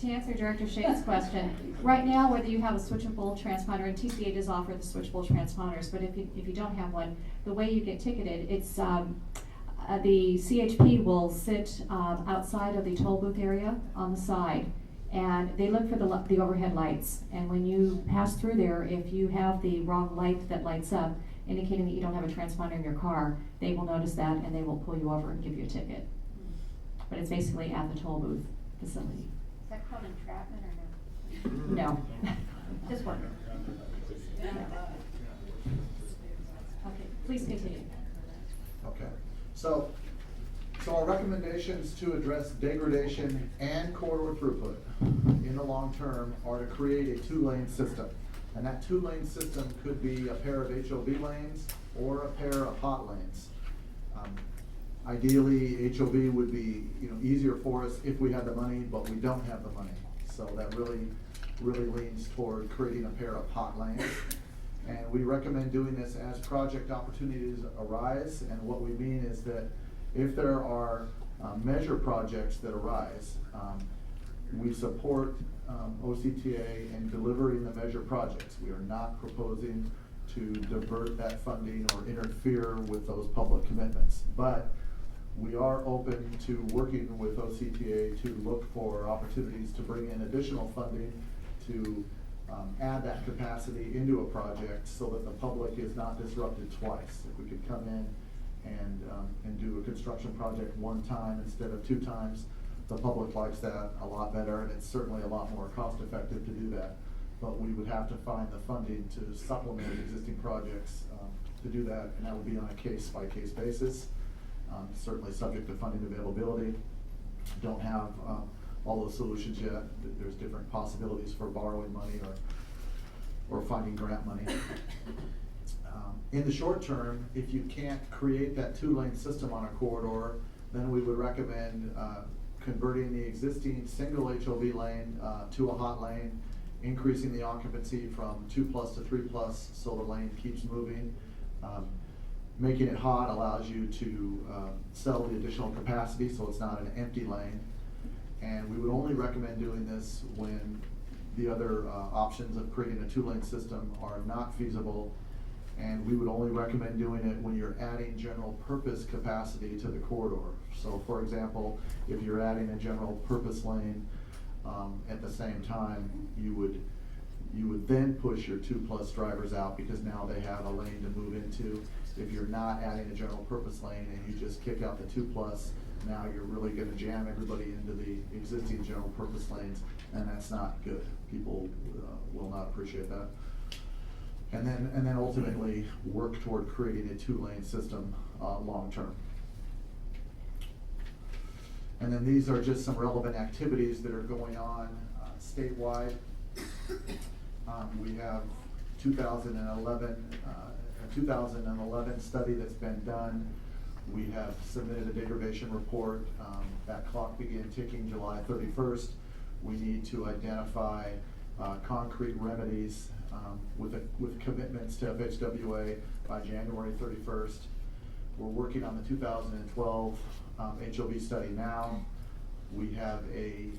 to answer Director Shake's question, right now, whether you have a switchable transponder, and TCA does offer the switchable transponders, but if you don't have one, the way you get ticketed, it's, the CHP will sit outside of the toll booth area on the side, and they look for the overhead lights. And when you pass through there, if you have the wrong light that lights up, indicating that you don't have a transponder in your car, they will notice that and they will pull you over and give you a ticket. But it's basically at the toll booth facility. Is that called entrapment or no? No. Just wondering. Okay, please continue. Okay, so our recommendations to address degradation and corridor throughput in the long term are to create a 2-lane system. And that 2-lane system could be a pair of HOV lanes or a pair of hot lanes. Ideally, HOV would be easier for us if we had the money, but we don't have the money. So that really leans toward creating a pair of hot lanes. And we recommend doing this as project opportunities arise. And what we mean is that if there are measure projects that arise, we support OCTA in delivering the measure projects. We are not proposing to divert that funding or interfere with those public commitments. But we are open to working with OCTA to look for opportunities to bring in additional funding to add that capacity into a project so that the public is not disrupted twice. If we could come in and do a construction project one time instead of two times, the public likes that a lot better, and it's certainly a lot more cost effective to do that. But we would have to find the funding to supplement existing projects to do that, and that would be on a case-by-case basis. Certainly subject to funding availability. Don't have all those solutions yet. There's different possibilities for borrowing money or finding grant money. In the short term, if you can't create that two-lane system on a corridor, then we would recommend converting the existing single HOV lane to a hot lane, increasing the occupancy from 2+ to 3+, so the lane keeps moving. Making it hot allows you to sell the additional capacity, so it's not an empty lane. And we would only recommend doing this when the other options of creating a two-lane system are not feasible. And we would only recommend doing it when you're adding general purpose capacity to the corridor. So for example, if you're adding a general purpose lane at the same time, you would then push your 2+ drivers out because now they have a lane to move into. If you're not adding a general purpose lane and you just kick out the 2+, now you're really gonna jam everybody into the existing general purpose lanes, and that's not good. People will not appreciate that. And then ultimately work toward creating a two-lane system long term. And then these are just some relevant activities that are going on statewide. We have 2011 study that's been done. We have submitted a degradation report. That clock began ticking July 31st. We need to identify concrete remedies with commitments to FHWA by January 31st. We're working on the 2012 HOV study now. We have a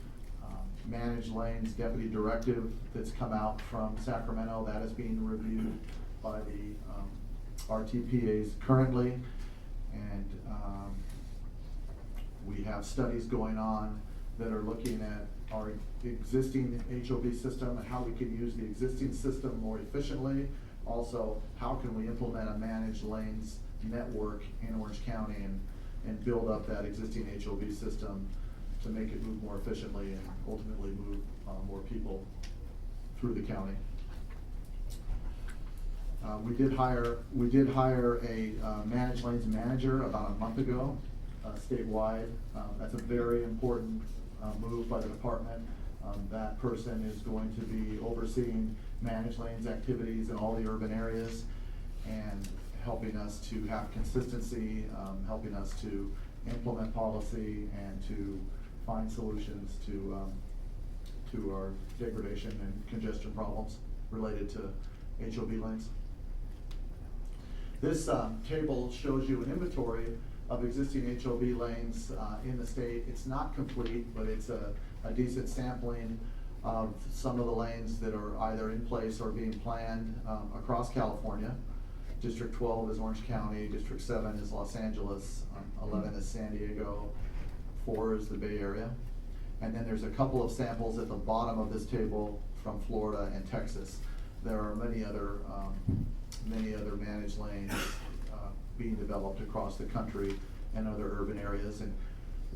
managed lanes deputy directive that's come out from Sacramento. That is being reviewed by the RTPAs currently. And we have studies going on that are looking at our existing HOV system and how we can use the existing system more efficiently. Also, how can we implement a managed lanes network in Orange County and build up that existing HOV system to make it move more efficiently and ultimately move more people through the county. We did hire a managed lanes manager about a month ago, statewide. That's a very important move by the department. That person is going to be overseeing managed lanes activities in all the urban areas and helping us to have consistency, helping us to implement policy and to find solutions to our degradation and congestion problems related to HOV lanes. This table shows you an inventory of existing HOV lanes in the state. It's not complete, but it's a decent sampling of some of the lanes that are either in place or being planned across California. District 12 is Orange County, District 7 is Los Angeles, 11 is San Diego, 4 is the Bay Area. And then there's a couple of samples at the bottom of this table from Florida and Texas. There are many other managed lanes being developed across the country and other urban areas. And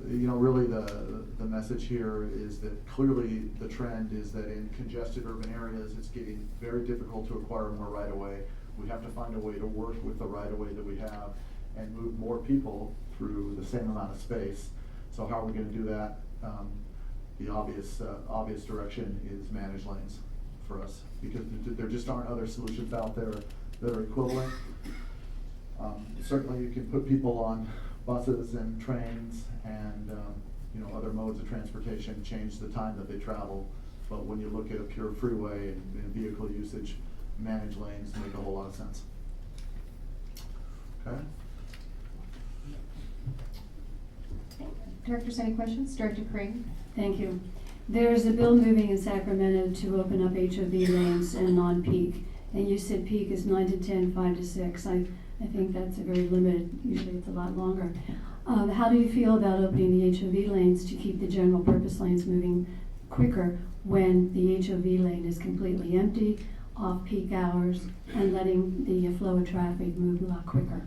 you know, really the message here is that clearly the trend is that in congested urban areas, it's getting very difficult to acquire more right-of-way. We have to find a way to work with the right-of-way that we have and move more people through the same amount of space. So how are we going to do that? The obvious direction is managed lanes for us, because there just aren't other solutions out there that are equivalent. Certainly you can put people on buses and trains and you know, other modes of transportation, change the time that they travel. But when you look at a pure freeway and vehicle usage, managed lanes make a whole lot of sense. Okay? Directors, any questions? Director Craig? Thank you. There's a bill moving in Sacramento to open up HOV lanes and non-peak. And you said peak is 9 to 10, 5 to 6. I think that's a very limited, usually it's a lot longer. How do you feel about opening the HOV lanes to keep the general purpose lanes moving quicker when the HOV lane is completely empty, off-peak hours, and letting the flow of traffic move a lot quicker?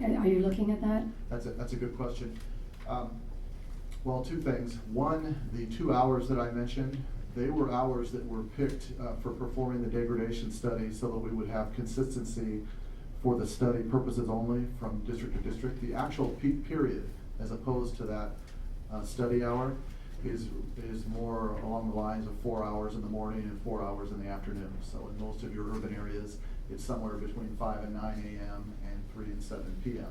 Are you looking at that? That's a good question. Well, two things. One, the 2 hours that I mentioned, they were hours that were picked for performing the degradation study so that we would have consistency for the study purposes only from district to district. The actual peak period, as opposed to that study hour, is more along the lines of 4 hours in the morning and 4 hours in the afternoon. So in most of your urban areas, it's somewhere between 5 and 9 a.m. and 3 and 7 p.m.,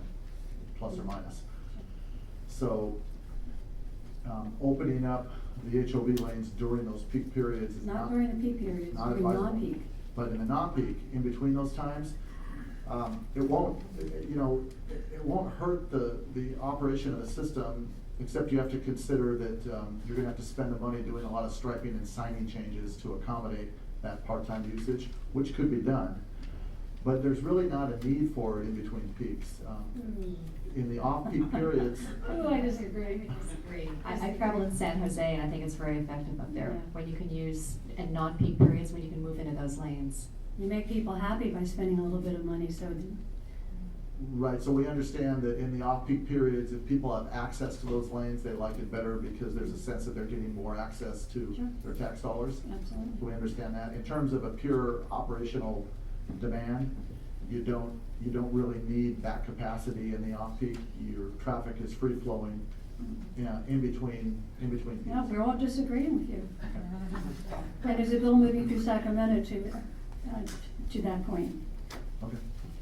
plus or minus. So opening up the HOV lanes during those peak periods is Not during the peak periods, not during advisable. non-peak. But in the non-peak, in between those times, it won't hurt the operation of the system, except you have to consider that you're gonna have to spend the money doing a lot of striping and signing changes to accommodate that part-time usage, which could be done. But there's really not a need for it in between peaks. In the off-peak periods. Oh, I disagree. I traveled in San Jose and I think it's very effective up there, Yeah. when you can use, in non-peak periods, when you can move into those lanes. You make people happy by spending a little bit of money, so Right, so we understand that in the off-peak periods, if people have access to those lanes, they like it better because there's a sense that they're getting more access to Sure. their tax dollars. absolutely. We understand that. In terms of a pure operational demand, you don't really need that capacity in the off-peak. Your traffic is free-flowing, in between peaks. Yeah, we're all disagreeing with you. And there's a bill moving through Sacramento to that point. Okay.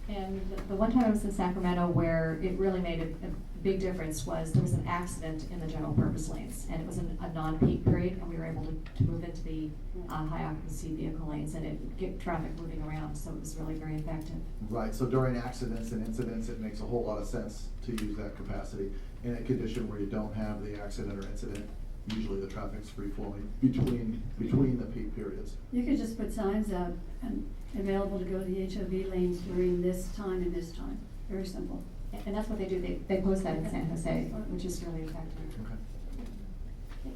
And the one time I was in Sacramento where it really made a big difference was there was an accident in the general purpose lanes, and it was a non-peak period, and we were able to move into the high occupancy vehicle lanes, and it get traffic moving around, so it was really very effective. Right, so during accidents and incidents, it makes a whole lot of sense to use that capacity. In a condition where you don't have the accident or incident, usually the traffic's free-flowing between the peak periods. You could just put signs up and available to go to the HOV lanes during this time and this time. Very simple. And that's what they do, they post that in San Jose, which is really effective.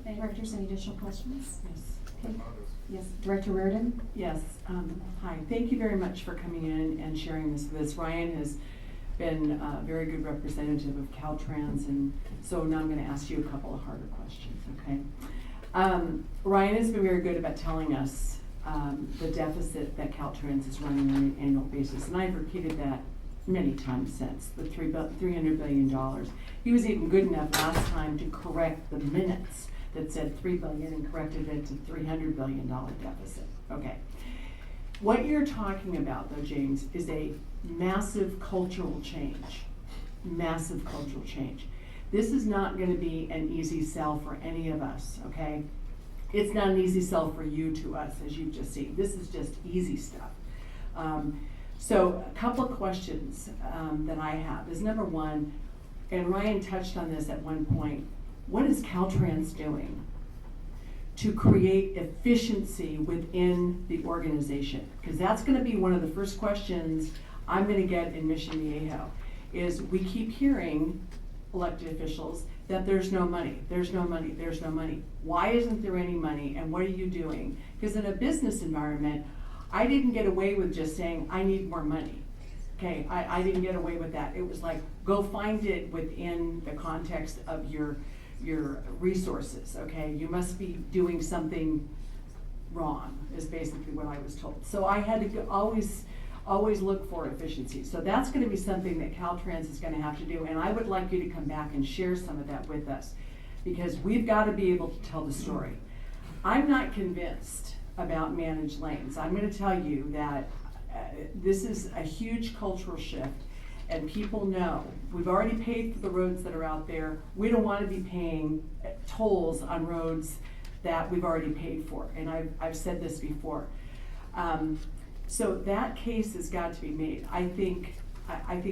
Okay. Directors, any additional questions? Yes. Okay. Yes, Director Reardon? Yes, hi, thank you very much for coming in and sharing this with us. Ryan has been a very good representative of Caltrans, and so now I'm gonna ask you a couple of harder questions, okay? Ryan has been very good about telling us the deficit that Caltrans is running on an annual basis, and I've repeated that many times since, the $300 billion. He was even good enough last time to correct the minutes that said $3 billion and corrected it to $300 billion deficit. Okay. What you're talking about though, James, is a massive cultural change. Massive cultural change. This is not gonna be an easy sell for any of us, okay? It's not an easy sell for you to us, as you've just seen. This is just easy stuff. So a couple of questions that I have is, number one, and Ryan touched on this at one point, what is Caltrans doing to create efficiency within the organization? Because that's gonna be one of the first questions I'm gonna get in Mission Viejo, is we keep hearing, elected officials, that there's no money, there's no money, there's no money. Why isn't there any money, and what are you doing? Because in a business environment, I didn't get away with just saying, I need more money. Okay, I didn't get away with that. It was like, go find it within the context of your resources, okay? You must be doing something wrong, is basically what I was told. So I had to always look for efficiency. So that's gonna be something that Caltrans is gonna have to do, and I would like you to come back and share some of that with us, because we've gotta be able to tell the story. I'm not convinced about managed lanes. I'm gonna tell you that this is a huge cultural shift, and people know, we've already paid for the roads that are out there. We don't wanna be paying tolls on roads that we've already paid for, and I've said this before. So that case has got to be made. I think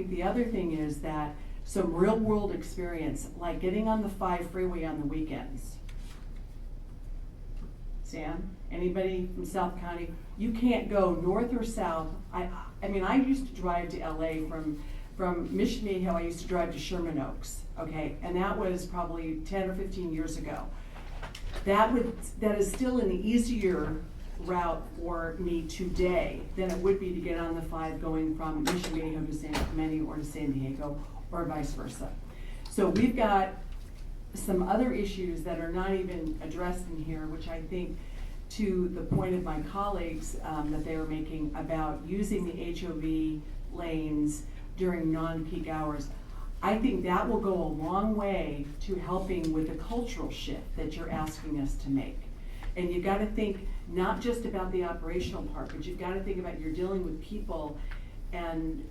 the other thing is that some real world experience, like getting on the 5 freeway on the weekends, understand? Anybody from South County, you can't go north or south. I mean, I used to drive to LA from Mission Hill, I used to drive to Sherman Oaks, okay? And that was probably 10 or 15 years ago. That is still an easier route for me today than it would be to get on the 5 going from Mission Viejo to San Clemente or to San Diego or vice versa. So we've got some other issues that are not even addressed in here, which I think, to the point of my colleagues that they were making about using the HOV lanes during non-peak hours, I think that will go a long way to helping with the cultural shift that you're asking us to make. And you've got to think not just about the operational part, but you've got to think about you're dealing with people. And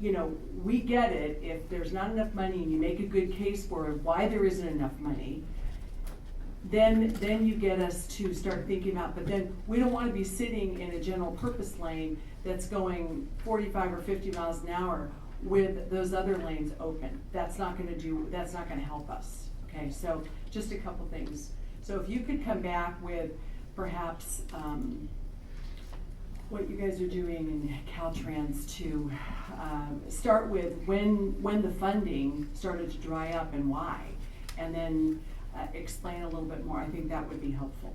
you know, we get it, if there's not enough money and you make a good case for why there isn't enough money, then you get us to start thinking about, but then we don't want to be sitting in a general purpose lane that's going 45 or 50 miles an hour with those other lanes open. That's not going to help us. Okay, so just a couple things. So if you could come back with perhaps what you guys are doing in Caltrans to start with when the funding started to dry up and why, and then explain a little bit more. I think that would be helpful.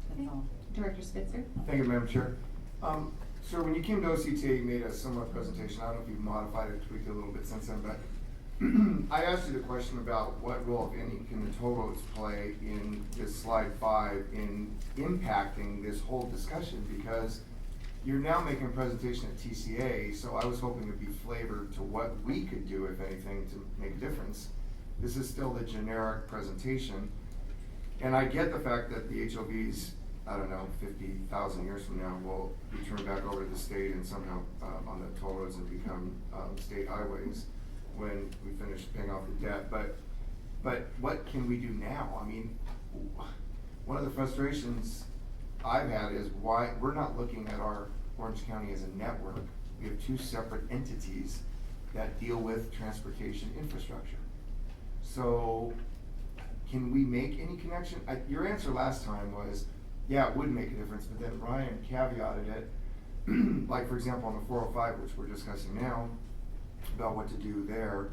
That's all. Director Spitzer? Thank you, Madam Chair. Sir, when you came to OCTA, you made a similar presentation. I don't know if you've modified it, tweaked it a little bit since then, but I asked you the question about what role, if any, can the toll roads play in this slide 5 in impacting this whole discussion, because you're now making a presentation at TCA, so I was hoping it'd be flavored to what we could do, if anything, to make a difference. This is still the generic presentation, and I get the fact that the HOVs, I don't know, 50,000 years from now will be turned back over to the state and somehow on the toll roads and become state highways when we finish paying off the debt. But what can we do now? I mean, one of the frustrations I've had is why we're not looking at our Orange County as a network. We have 2 separate entities that deal with transportation infrastructure. So can we make any connection? Your answer last time was, yeah, it would make a difference, but then Ryan caveated it, like for example on the 405, which we're discussing now, about what to do there.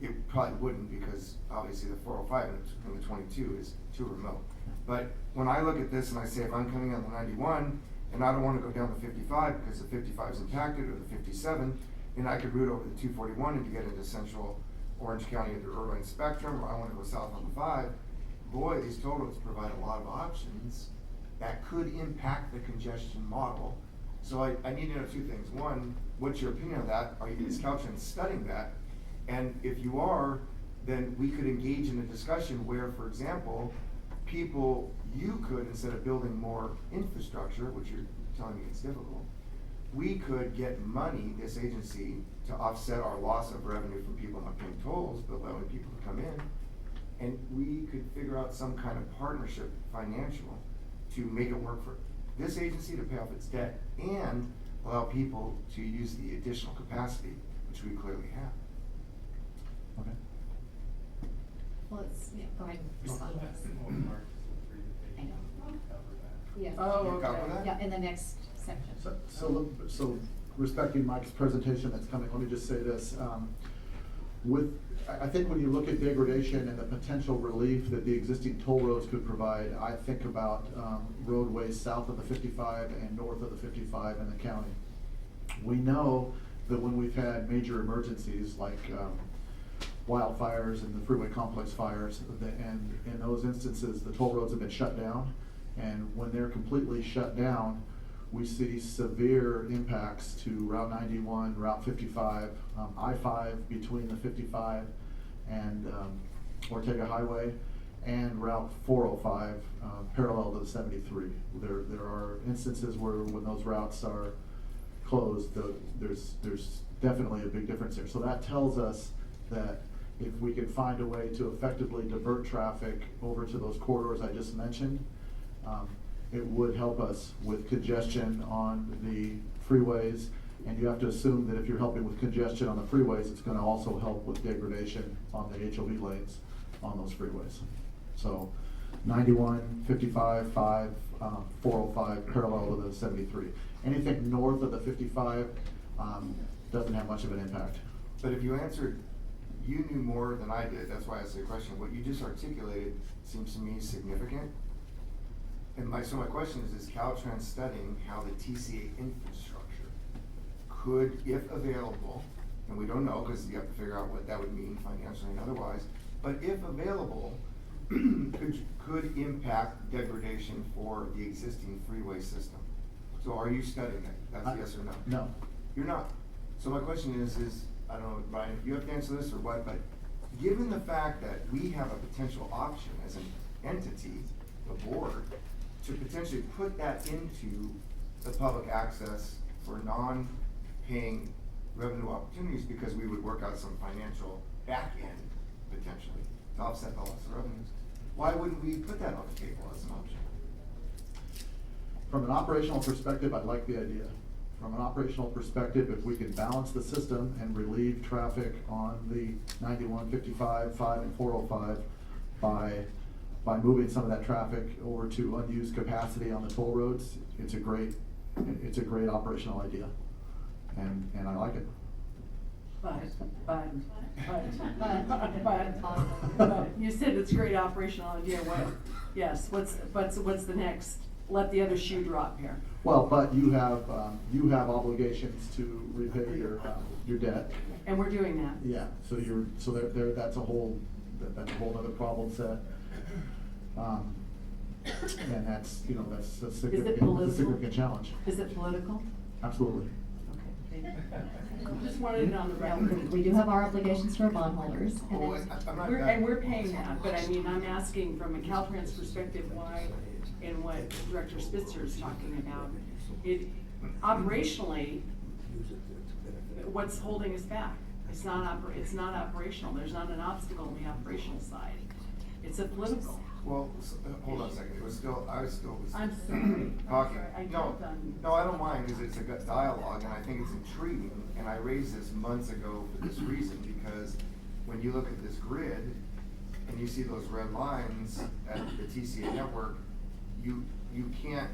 It probably wouldn't, because obviously the 405 and the 22 is too remote. But when I look at this and I say, if I'm coming on the 91 and I don't want to go down the 55 because the 55 is impacted, or the 57, then I could route over the 241 and to get into central Orange County into Irvine Spectrum, or I want to go south on the 5. Boy, these toll roads provide a lot of options that could impact the congestion model. So I need to know 2 things. One, what's your opinion of that? Is Caltrans studying that? And if you are, then we could engage in a discussion where, for example, you could, instead of building more infrastructure, which you're telling me it's difficult, we could get money, this agency, to offset our loss of revenue from people not paying tolls, but allowing people to come in. And we could figure out some kind of partnership, financial, to make it work for this agency to pay off its debt and allow people to use the additional capacity, which we clearly have. Okay. Well, go ahead and respond. I know. Yeah. Oh, You cover okay. that? Yeah, in the next section. So respecting Mike's presentation that's coming, let me just say this. I think when you look at degradation and the potential relief that the existing toll roads could provide, I think about roadways south of the 55 and north of the 55 in the county. We know that when we've had major emergencies like wildfires and the freeway complex fires, and in those instances, the toll roads have been shut down. And when they're completely shut down, we see severe impacts to Route 91, Route 55, I-5 between the 55 and Ortega Highway, and Route 405 parallel to the 73. There are instances where when those routes are closed, there's definitely a big difference there. So that tells us that if we can find a way to effectively divert traffic over to those corridors I just mentioned, it would help us with congestion on the freeways. And you have to assume that if you're helping with congestion on the freeways, it's going to also help with degradation on the HOV lanes on those freeways. So 91, 55, 5, 405 parallel to the 73. Anything north of the 55 doesn't have much of an impact. But if you answered, you knew more than I did, that's why I asked the question. What you just articulated seems to me significant. And so my question is Caltrans studying how the TCA infrastructure could, if available, and we don't know because you have to figure out what that would mean financially and otherwise, but if available, could impact degradation for the existing freeway system? So are you studying it? That's yes or no? No. You're not. So my question is, I don't know, Brian, if you have to answer this or what, but given the fact that we have a potential option as an entity, the board, to potentially put that into the public access for non-paying revenue opportunities because we would work out some financial back end potentially to offset the loss of revenues, why wouldn't we put that on the table as an option? From an operational perspective, I like the idea. From an operational perspective, if we can balance the system and relieve traffic on the 91, 55, 5, and 405 by moving some of that traffic over to unused capacity on the toll roads, it's a great operational idea, and I like it. But, you said it's a great operational idea, what's the next? Let the other shoe drop here. Well, but you have obligations to repay your debt. And we're doing that. Yeah, so that's a whole other problem set. And that's a significant challenge. Is it political? Absolutely. Okay, thank you. Just wanted it on the record. We do have our obligations to our bondholders. And we're paying that, but I mean, I'm asking from a Caltrans perspective why, and what Director Spitzer is talking about. Operationally, what's holding us back? It's not operational. There's not an obstacle on the operational side. It's a political. Well, hold on a second. I was still I'm sorry. talking. No, I don't mind because it's a good dialogue and I think it's intriguing. And I raised this months ago for this reason because when you look at this grid and you see those red lines at the TCA network, you can't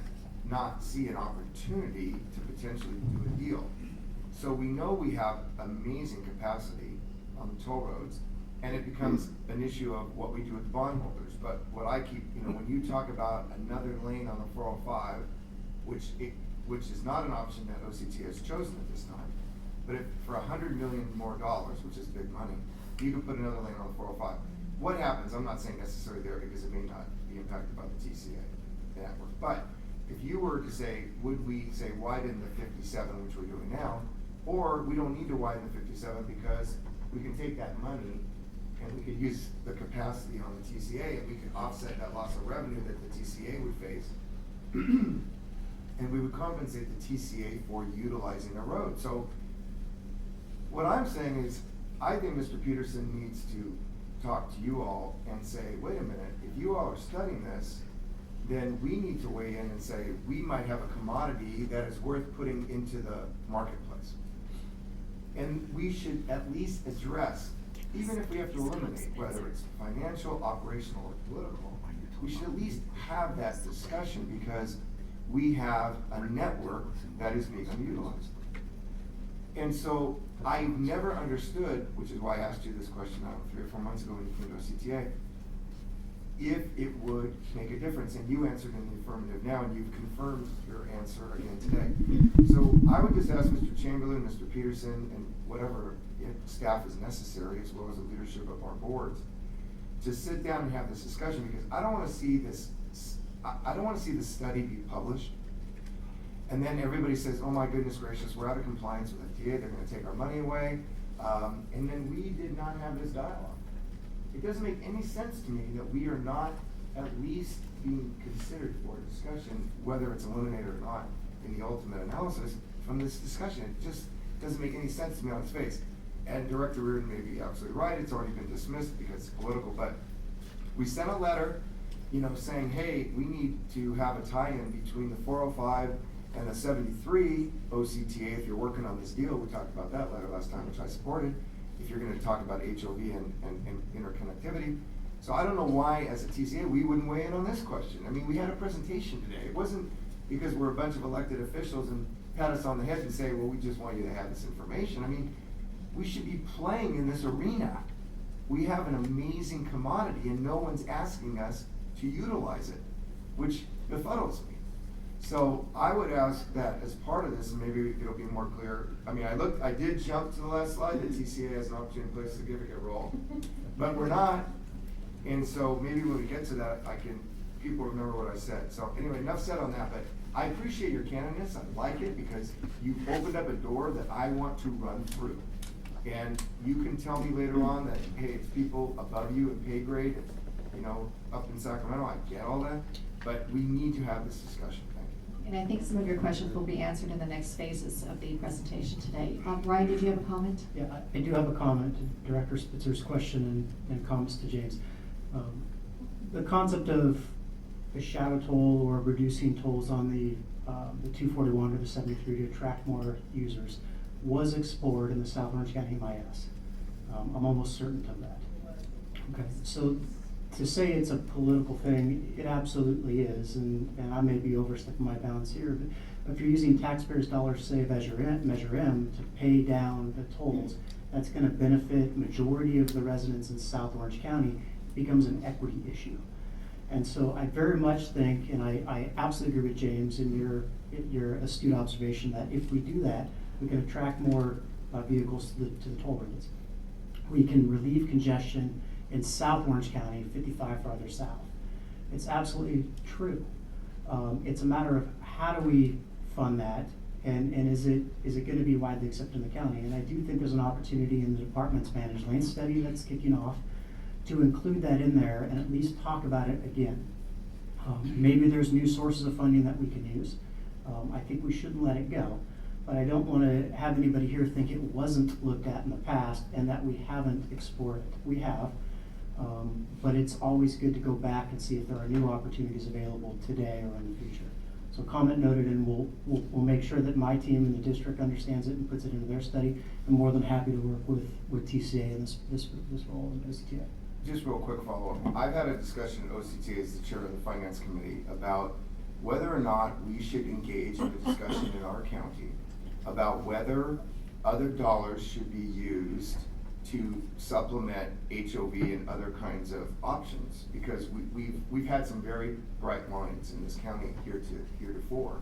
not see an opportunity to potentially do a deal. So we know we have amazing capacity on the toll roads, and it becomes an issue of what we do with the bondholders. But what I keep, when you talk about another lane on the 405, which is not an option that OCT has chosen at this time, but if for $100 million more, which is big money, you can put another lane on the 405. What happens? I'm not saying necessarily there because it may not be impacted by the TCA network, but if you were to say, would we say widen the 57, which we're doing now, or we don't need to widen the 57 because we can take that money and we could use the capacity on the TCA and we could offset that loss of revenue that the TCA would face and we would compensate the TCA for utilizing the road. So what I'm saying is I think Mr. Peterson needs to talk to you all and say, wait a minute, if you all are studying this, then we need to weigh in and say, we might have a commodity that is worth putting into the marketplace. And we should at least address, even if we have to eliminate, whether it's financial, operational, or political, we should at least have that discussion because we have a network that is being unutilized. And so I never understood, which is why I asked you this question 3 or 4 months ago when you came to OCTA, if it would make a difference. And you answered in the affirmative now, and you've confirmed your answer again today. So I would just ask Mr. Chamberlain, Mr. Peterson, and whatever staff is necessary, as well as the leadership of our boards, to sit down and have this discussion, because I don't want to see this. I don't want to see this study be published, and then everybody says, "Oh my goodness gracious, we're out of compliance with FDA. They're going to take our money away," and then we did not have this dialogue. It doesn't make any sense to me that we are not at least being considered for discussion, whether it's eliminated or not, in the ultimate analysis from this discussion. It just doesn't make any sense to me on its face. And Director Reardon may be absolutely right. It's already been dismissed because it's political. But we sent a letter, saying, hey, we need to have a tie-in between the 405 and the 73 OCTA. If you're working on this deal, we talked about that letter last time, which I supported. If you're going to talk about HOV and interconnectivity. So I don't know why, as a TCA, we wouldn't weigh in on this question. I mean, we had a presentation today. It wasn't because we're a bunch of elected officials and pat us on the head and say, well, we just want you to have this information. I mean, we should be playing in this arena. We have an amazing commodity and no one's asking us to utilize it, which befuddles me. So I would ask that as part of this, and maybe it'll be more clear. I mean, I did jump to the last slide, that TCA has an opportunity to play a significant role, but we're not. And so maybe when we get to that, people remember what I said. So anyway, enough said on that, but I appreciate your candidness. I like it because you've opened up a door that I want to run through. And you can tell me later on that, hey, it's people above you in pay grade, you know, up in Sacramento. I get all that, but we need to have this discussion. Thank you. And I think some of your questions will be answered in the next phases of the presentation today. Ryan, did you have a comment? Yeah, I do have a comment to Director Spitzer's question and comments to James. The concept of a shadow toll or reducing tolls on the 241 or the 73 to attract more users was explored in the South Orange County MIS. I'm almost certain of that. Okay, so to say it's a political thing, it absolutely is, and I may be overstepping my bounds here, but if you're using taxpayers' dollars, say Measure M, to pay down the tolls, that's going to benefit majority of the residents in South Orange County. It becomes an equity issue. And so I very much think, and I absolutely agree with James in your astute observation, that if we do that, we can attract more vehicles to the toll roads. We can relieve congestion in South Orange County, 55 farther south. It's absolutely true. It's a matter of how do we fund that, and is it going to be widely accepted in the county? And I do think there's an opportunity in the department's managed lane study that's kicking off to include that in there and at least talk about it again. Maybe there's new sources of funding that we can use. I think we shouldn't let it go. But I don't want to have anybody here think it wasn't looked at in the past and that we haven't explored it. We have, but it's always good to go back and see if there are new opportunities available today or in the future. So comment noted, and we'll make sure that my team in the district understands it and puts it into their study. I'm more than happy to work with TCA in this role in OCTA. Just real quick follow-up. I've had a discussion at OCTA as the chair of the finance committee about whether or not we should engage in a discussion in our county about whether other dollars should be used to supplement HOV and other kinds of options, because we've had some very bright lines in this county heretofore.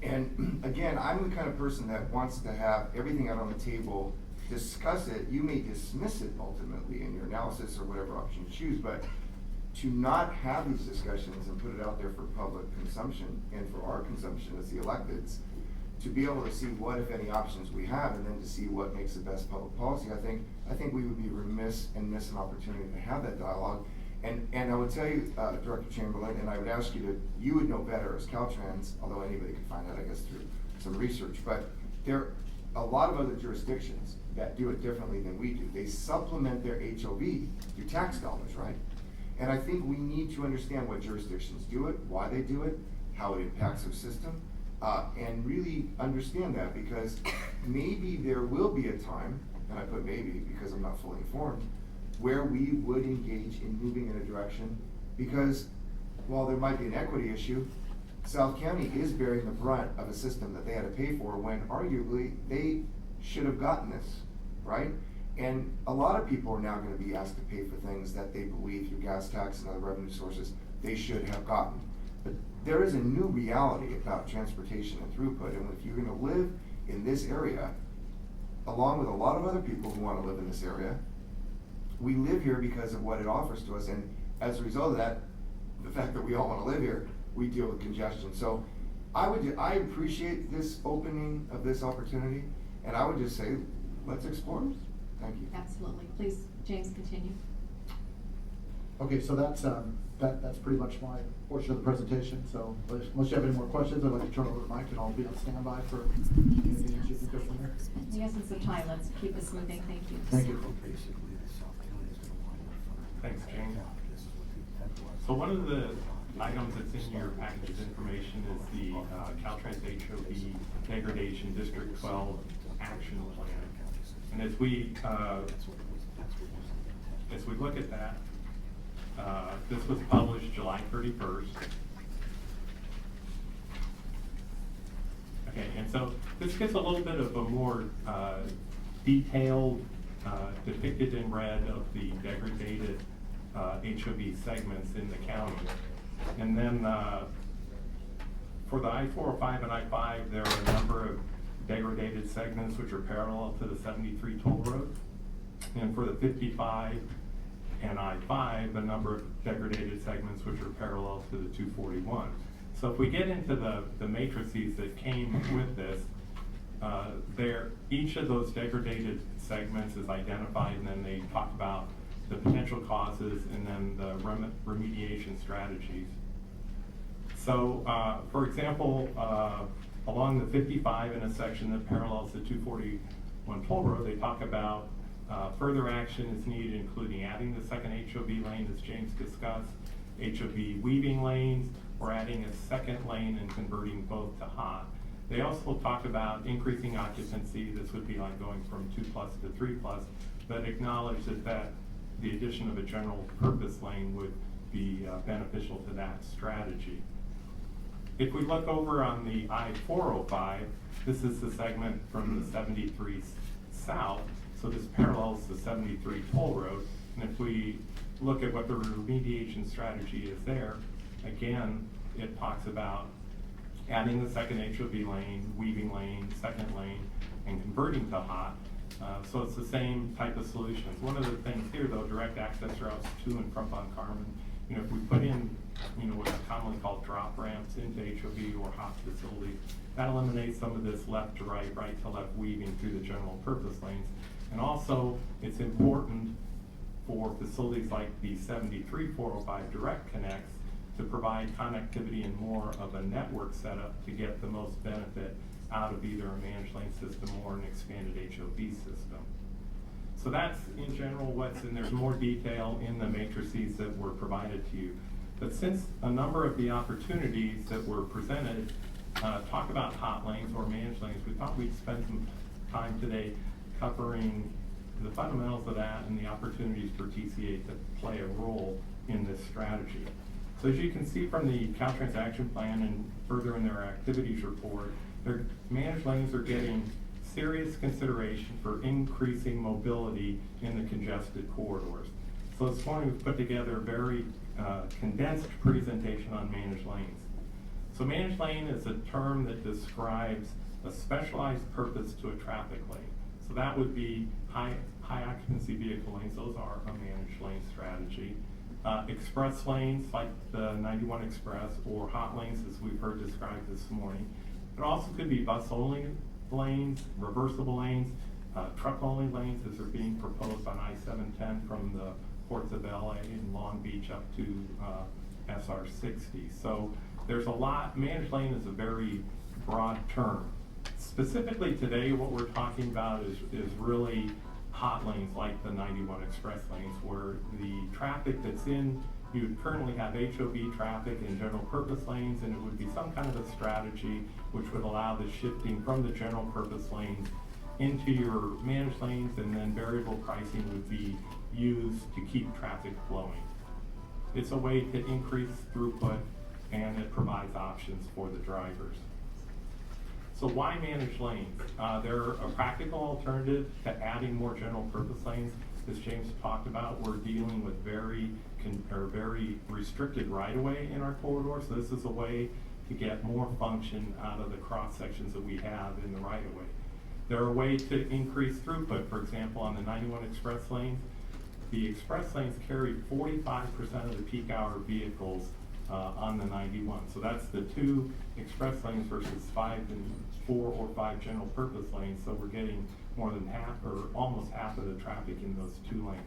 And again, I'm the kind of person that wants to have everything out on the table, discuss it. You may dismiss it ultimately in your analysis or whatever option you choose, but to not have these discussions and put it out there for public consumption and for our consumption as the electeds, to be able to see what, if any, options we have, and then to see what makes the best public policy, I think we would be remiss and miss an opportunity to have that dialogue. And I would tell you, Director Chamberlain, and I would ask you would know better as Caltrans, although anybody could find out, I guess, through some research, but there are a lot of other jurisdictions that do it differently than we do. They supplement their HOV through tax dollars, right? And I think we need to understand what jurisdictions do it, why they do it, how it impacts their system, and really understand that, because maybe there will be a time, and I put maybe because I'm not fully informed, where we would engage in moving in a direction, because while there might be an equity issue, South County is bearing the brunt of a system that they had to pay for when arguably they should have gotten this, right? And a lot of people are now going to be asked to pay for things that they believe through gas tax and other revenue sources they should have gotten. But there is a new reality about transportation and throughput, and if you're going to live in this area, along with a lot of other people who want to live in this area, we live here because of what it offers to us, and as a result of that, the fact that we all want to live here, we deal with congestion. So I appreciate this opening of this opportunity, and I would just say, let's explore it. Thank you. Absolutely. Please, James, continue. Okay, so that's pretty much my portion of the presentation. So unless you have any more questions, I'd like to turn over to Mike, and I'll be on standby for anything that you can go from there. In the essence of time, let's keep this moving. Thank you. Thank you. Thanks, Jane. So one of the items that's in your package of information is the Caltrans HOV Degradation District 12 Action Plan. And as we look at that, This was published July 31st. Okay, and so this gets a little bit of a more detailed, depicted in red of the degraded HOV segments in the county. And then for the I-405 and I-5, there are a number of degraded segments which are parallel to the 73 toll road. And for the 55 and I-5, a number of degraded segments which are parallel to the 241. So if we get into the matrices that came with this, each of those degraded segments is identified, and then they talk about the potential causes and then the remediation strategies. So, for example, along the 55 in a section that parallels the 241 toll road, they talk about further action is needed, including adding the second HOV lane, as James discussed, HOV weaving lanes, or adding a second lane and converting both to hot. They also talk about increasing occupancy. This would be like going from 2+ to 3+, but acknowledge that the addition of a general purpose lane would be beneficial to that strategy. If we look over on the I-405, this is the segment from the 73 south, so this parallels the 73 toll road. And if we look at what the remediation strategy is there, again, it talks about adding the second HOV lane, weaving lane, second lane, and converting to hot. So it's the same type of solutions. One of the things here, though, direct access routes to and from Von Carmen. You know, if we put in, you know, what's commonly called drop ramps into HOV or hot facilities, that eliminates some of this left to right, right to left weaving through the general purpose lanes. And also, it's important for facilities like the 73 405 direct connects to provide connectivity and more of a network setup to get the most benefit out of either a managed lane system or an expanded HOV system. So that's in general what's in. There's more detail in the matrices that were provided to you. But since a number of the opportunities that were presented talk about hot lanes or managed lanes, we thought we'd spend some time today covering the fundamentals of that and the opportunities for TCA to play a role in this strategy. So as you can see from the Caltrans Action Plan and further in their activities report, their managed lanes are getting serious consideration for increasing mobility in the congested corridors. So this morning we've put together a very condensed presentation on managed lanes. So managed lane is a term that describes a specialized purpose to a traffic lane. So that would be high occupancy vehicle lanes. Those are a managed lane strategy. Express lanes like the 91 Express, or hot lanes as we've heard described this morning. It also could be bus-only lanes, reversible lanes, truck-only lanes as are being proposed on I-710 from the ports of LA and Long Beach up to SR 60. So there's a lot. Managed lane is a very broad term. Specifically today, what we're talking about is really hot lanes like the 91 Express lanes, where the traffic that's in, you would currently have HOV traffic in general purpose lanes, and it would be some kind of a strategy which would allow the shifting from the general purpose lanes into your managed lanes, and then variable pricing would be used to keep traffic flowing. It's a way to increase throughput, and it provides options for the drivers. So why managed lanes? They're a practical alternative to adding more general purpose lanes. As James talked about, we're dealing with very restricted right-of-way in our corridor, so this is a way to get more function out of the cross sections that we have in the right-of-way. They're a way to increase throughput. For example, on the 91 Express lanes, the express lanes carry 45% of the peak hour vehicles on the 91. So that's the 2 express lanes versus 5 and 4 or 5 general purpose lanes. So we're getting more than half or almost half of the traffic in those 2 lanes.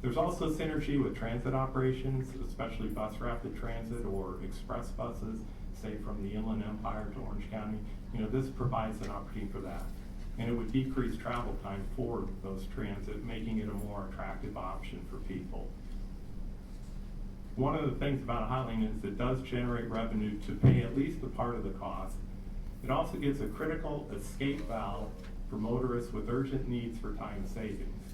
There's also synergy with transit operations, especially bus rapid transit or express buses, say from the Inland Empire to Orange County. You know, this provides an opportunity for that. And it would decrease travel time for those transit, making it a more attractive option for people. One of the things about a hot lane is it does generate revenue to pay at least a part of the cost. It also gives a critical escape valve for motorists with urgent needs for time savings.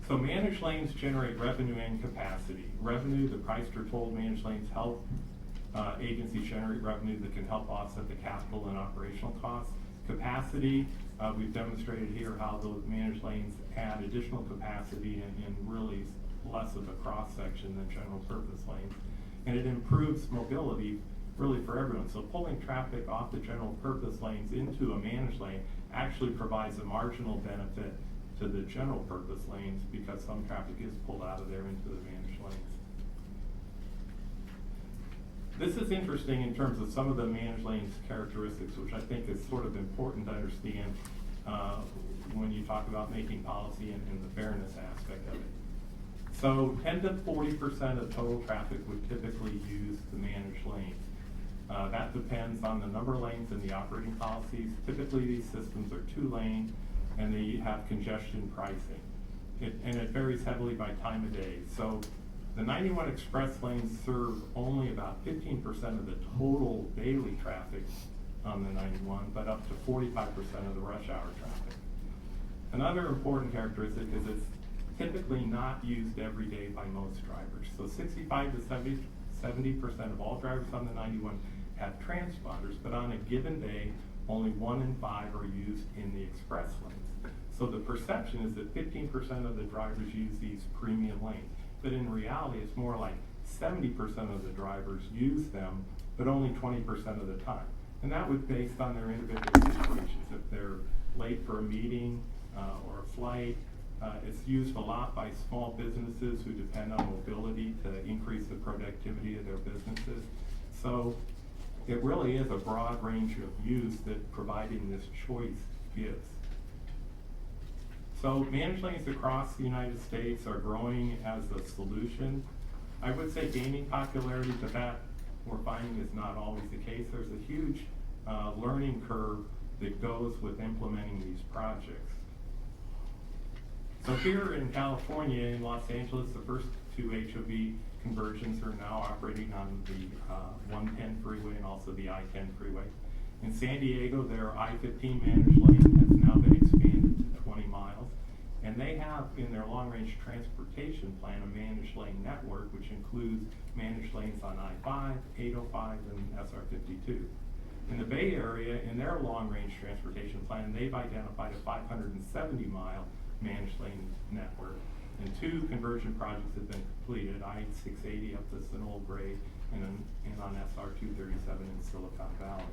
So managed lanes generate revenue and capacity. Revenue, the price per toll managed lanes help agencies generate revenue that can help offset the capital and operational costs. Capacity, we've demonstrated here how those managed lanes add additional capacity and really less of a cross-section than general purpose lanes. And it improves mobility really for everyone. So pulling traffic off the general purpose lanes into a managed lane actually provides a marginal benefit to the general purpose lanes because some traffic is pulled out of there into the managed lanes. This is interesting in terms of some of the managed lanes characteristics, which I think is sort of important to understand when you talk about making policy and the fairness aspect of it. So 10 to 40% of total traffic would typically use the managed lanes. That depends on the number of lanes and the operating policies. Typically these systems are 2-lane and they have congestion pricing. And it varies heavily by time of day. So the 91 express lanes serve only about 15% of the total daily traffic on the 91, but up to 45% of the rush hour traffic. Another important characteristic is it's typically not used every day by most drivers. So 65 to 70% of all drivers on the 91 have transponders, but on a given day, only 1 in 5 are used in the express lanes. So the perception is that 15% of the drivers use these premium lanes, but in reality, it's more like 70% of the drivers use them, but only 20% of the time. And that was based on their individual situations. If they're late for a meeting or a flight, it's used a lot by small businesses who depend on mobility to increase the productivity of their businesses. So it really is a broad range of use that providing this choice gives. So managed lanes across the United States are growing as a solution. I would say gaining popularity, but that we're finding is not always the case. There's a huge learning curve that goes with implementing these projects. So here in California, in Los Angeles, the first 2 HOV conversions are now operating on the 110 freeway and also the I-10 freeway. In San Diego, their I-15 managed lane has now been expanded to 20 miles. And they have in their long-range transportation plan a managed lane network, which includes managed lanes on I-5, 805, and SR-52. In the Bay Area, in their long-range transportation plan, they've identified a 570-mile managed lane network. And 2 conversion projects have been completed, I-680 up to Sunol Grade and on SR-237 in Silicon Valley.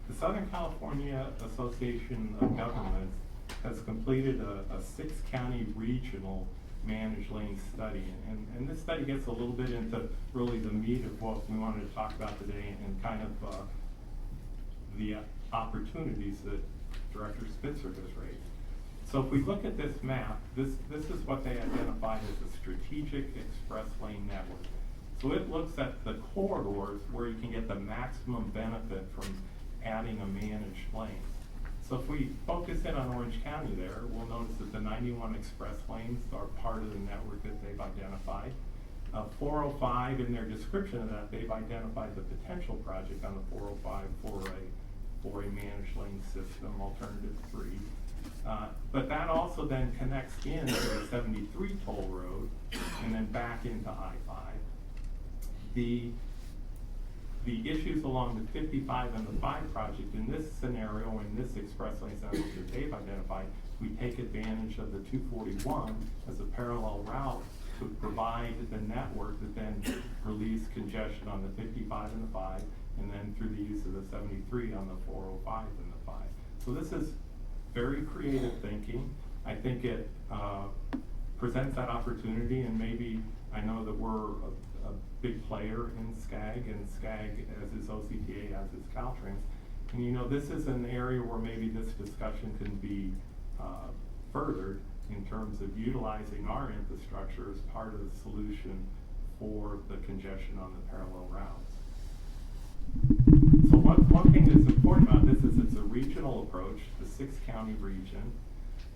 The Southern California Association of Governments has completed a 6-county regional managed lane study. And this study gets a little bit into really the meat of what we wanted to talk about today and kind of the opportunities that Director Spitzer has raised. So if we look at this map, this is what they identified as a strategic express lane network. So it looks at the corridors where you can get the maximum benefit from adding a managed lane. So if we focus in on Orange County there, we'll notice that the 91 express lanes are part of the network that they've identified. 405, in their description of that, they've identified the potential project on the 405 for a managed lane system, alternative 3. But that also then connects into the 73 toll road and then back into I-5. The issues along the 55 and the 5 project, in this scenario, in this express lane network that they've identified, we take advantage of the 241 as a parallel route to provide the network that then relieves congestion on the 55 and the 5, and then through the use of the 73 on the 405 and the 5. So this is very creative thinking. I think it presents that opportunity, and maybe I know that we're a big player in SCAG, and SCAG as is OCTA, as is Caltrans. And you know, this is an area where maybe this discussion can be furthered in terms of utilizing our infrastructure as part of the solution for the congestion on the parallel routes. So one thing that's important about this is it's a regional approach, the 6-county region.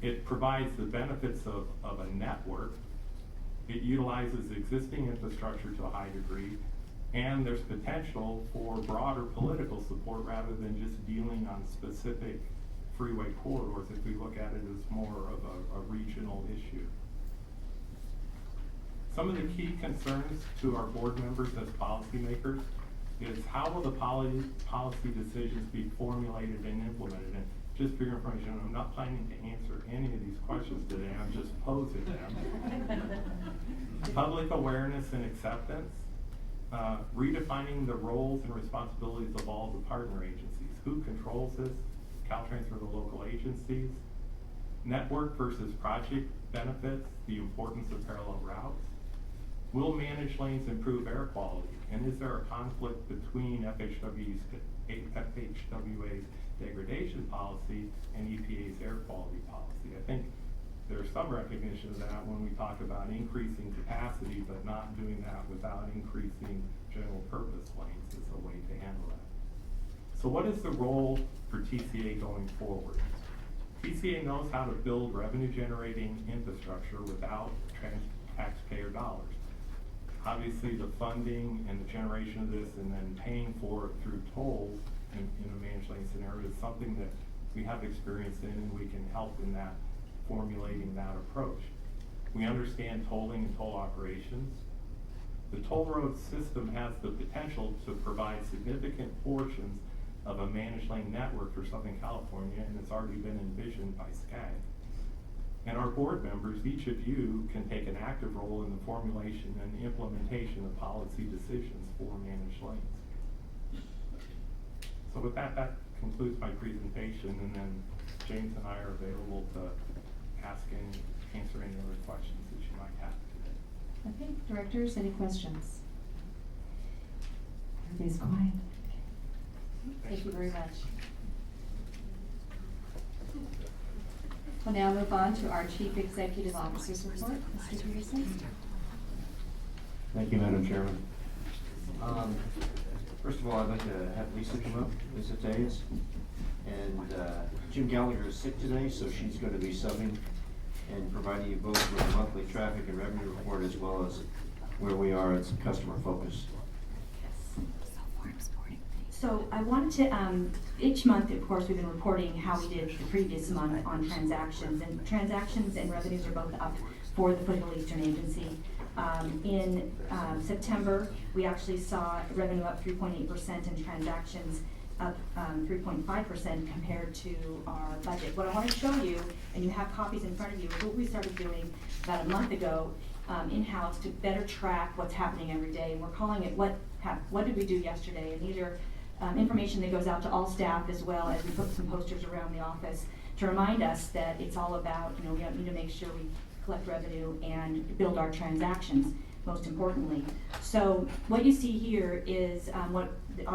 It provides the benefits of a network. It utilizes existing infrastructure to a high degree, and there's potential for broader political support rather than just dealing on specific freeway corridors if we look at it as more of a regional issue. Some of the key concerns to our board members as policymakers is how will the policy decisions be formulated and implemented? And just for your information, I'm not planning to answer any of these questions today, I'm just posing them. Public awareness and acceptance, redefining the roles and responsibilities of all the partner agencies. Who controls this? Caltrans or the local agencies. Network versus project benefits, the importance of parallel routes. Will managed lanes improve air quality? And is there a conflict between FHWA's degradation policy and EPA's air quality policy? I think there's some recognition of that when we talk about increasing capacity, but not doing that without increasing general purpose lanes is a way to handle that. So what is the role for TCA going forward? TCA knows how to build revenue generating infrastructure without taxpayer dollars. Obviously, the funding and the generation of this and then paying for it through tolls in a managed lane scenario is something that we have experience in, and we can help in that, formulating that approach. We understand tolling and toll operations. The toll road system has the potential to provide significant portions of a managed lane network for Southern California, and it's already been envisioned by SCAG. And our board members, each of you, can take an active role in the formulation and implementation of policy decisions for managed lanes. So with that, that concludes my presentation, and then James and I are available to answer any other questions that you might have today. Okay, directors, any questions? Everybody's quiet. Thank you very much. We'll now move on to our Chief Executive Officer's report. Mr. Peterson. Thank you, Madam Chairman. First of all, I'd like to have Lisa come up, Lisa Tays. And Jim Gallagher is sick today, so she's going to be subbing and providing you both with a monthly traffic and revenue report, as well as where we are as customer focused. So I wanted to, each month, of course, we've been reporting how we did the previous month on transactions. And transactions and revenues are both up for the Foothill Eastern Agency. In September, we actually saw revenue up 3.8% and transactions up 3.5% compared to our budget. What I want to show you, and you have copies in front of you, is what we started doing about a month ago in-house to better track what's happening every day. And we're calling it what did we do yesterday? And these are information that goes out to all staff, as well as we put some posters around the office to remind us that it's all about, we need to make sure we collect revenue and build our transactions, most importantly. So what you see here is I'm going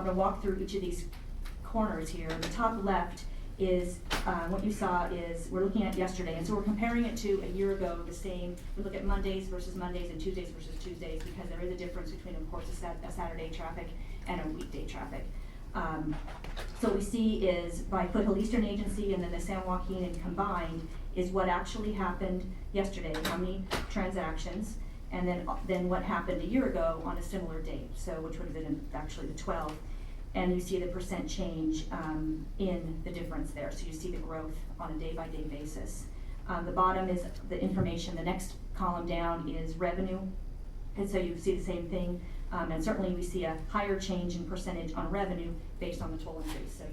to walk through each of these corners here. The top left is what you saw is we're looking at yesterday, and so we're comparing it to a year ago, the same. We look at Mondays versus Mondays and Tuesdays versus Tuesdays, because there is a difference between, of course, a Saturday traffic and a weekday traffic. So we see is by Foothill Eastern Agency and then the San Joaquin and combined is what actually happened yesterday, how many transactions, and then what happened a year ago on a similar date, so which would have been actually the 12th. And you see the percent change in the difference there. So you see the growth on a day-by-day basis. The bottom is the information. The next column down is revenue. And so you see the same thing. And certainly we see a higher change in percentage on revenue based on the toll increase. So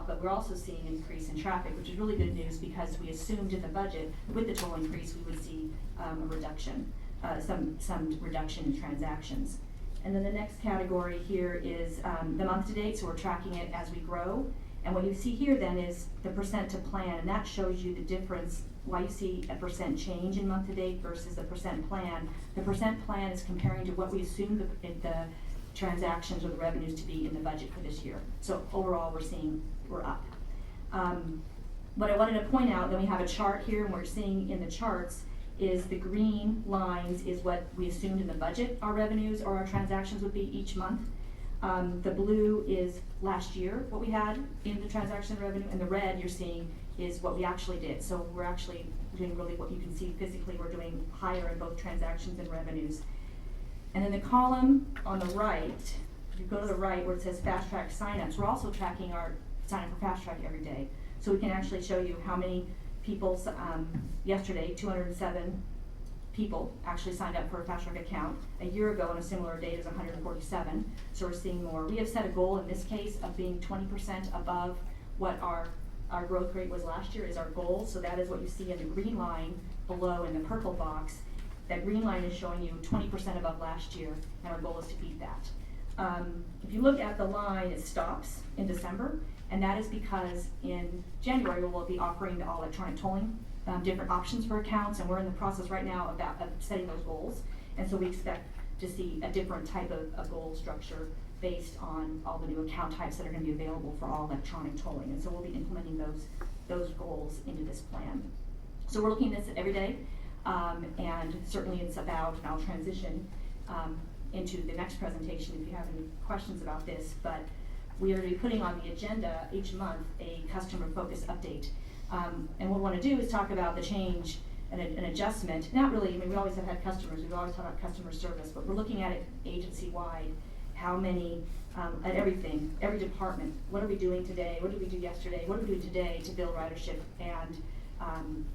but we're also seeing an increase in traffic, which is really good news, because we assumed in the budget with the toll increase we would see a reduction, some reduction in transactions. And then the next category here is the month to date, so we're tracking it as we grow. And what you see here then is the percent to plan, and that shows you the difference, why you see a percent change in month to date versus the percent plan. The percent plan is comparing to what we assumed the transactions or the revenues to be in the budget for this year. So overall we're up. What I wanted to point out, then we have a chart here, and we're seeing in the charts is the green lines is what we assumed in the budget our revenues or our transactions would be each month. The blue is last year, what we had in the transaction revenue, and the red you're seeing is what we actually did. So we're actually doing really what you can see physically, we're doing higher in both transactions and revenues. And then the column on the right, if you go to the right where it says Fast Track signups, we're also tracking our sign up for Fast Track every day. So we can actually show you how many people, yesterday, 207 people actually signed up for a Fast Track account. A year ago on a similar date is 147, so we're seeing more. We have set a goal in this case of being 20% above what our growth rate was last year is our goal. So that is what you see in the green line below in the purple box. That green line is showing you 20% above last year, and our goal is to beat that. If you look at the line, it stops in December, and that is because in January we'll be offering the all electronic tolling, different options for accounts, and we're in the process right now of setting those goals. And so we expect to see a different type of goal structure based on all the new account types that are going to be available for all electronic tolling. And so we'll be implementing those goals into this plan. So we're looking at this every day, and certainly it's about, and I'll transition into the next presentation if you have any questions about this, but we are going to be putting on the agenda each month a customer focus update. And what we want to do is talk about the change and an adjustment. Not really, I mean, we always have had customers, we've always talked about customer service, but we're looking at it agency-wide. How many, at everything, every department, what are we doing today? What did we do yesterday? What are we doing today to build ridership and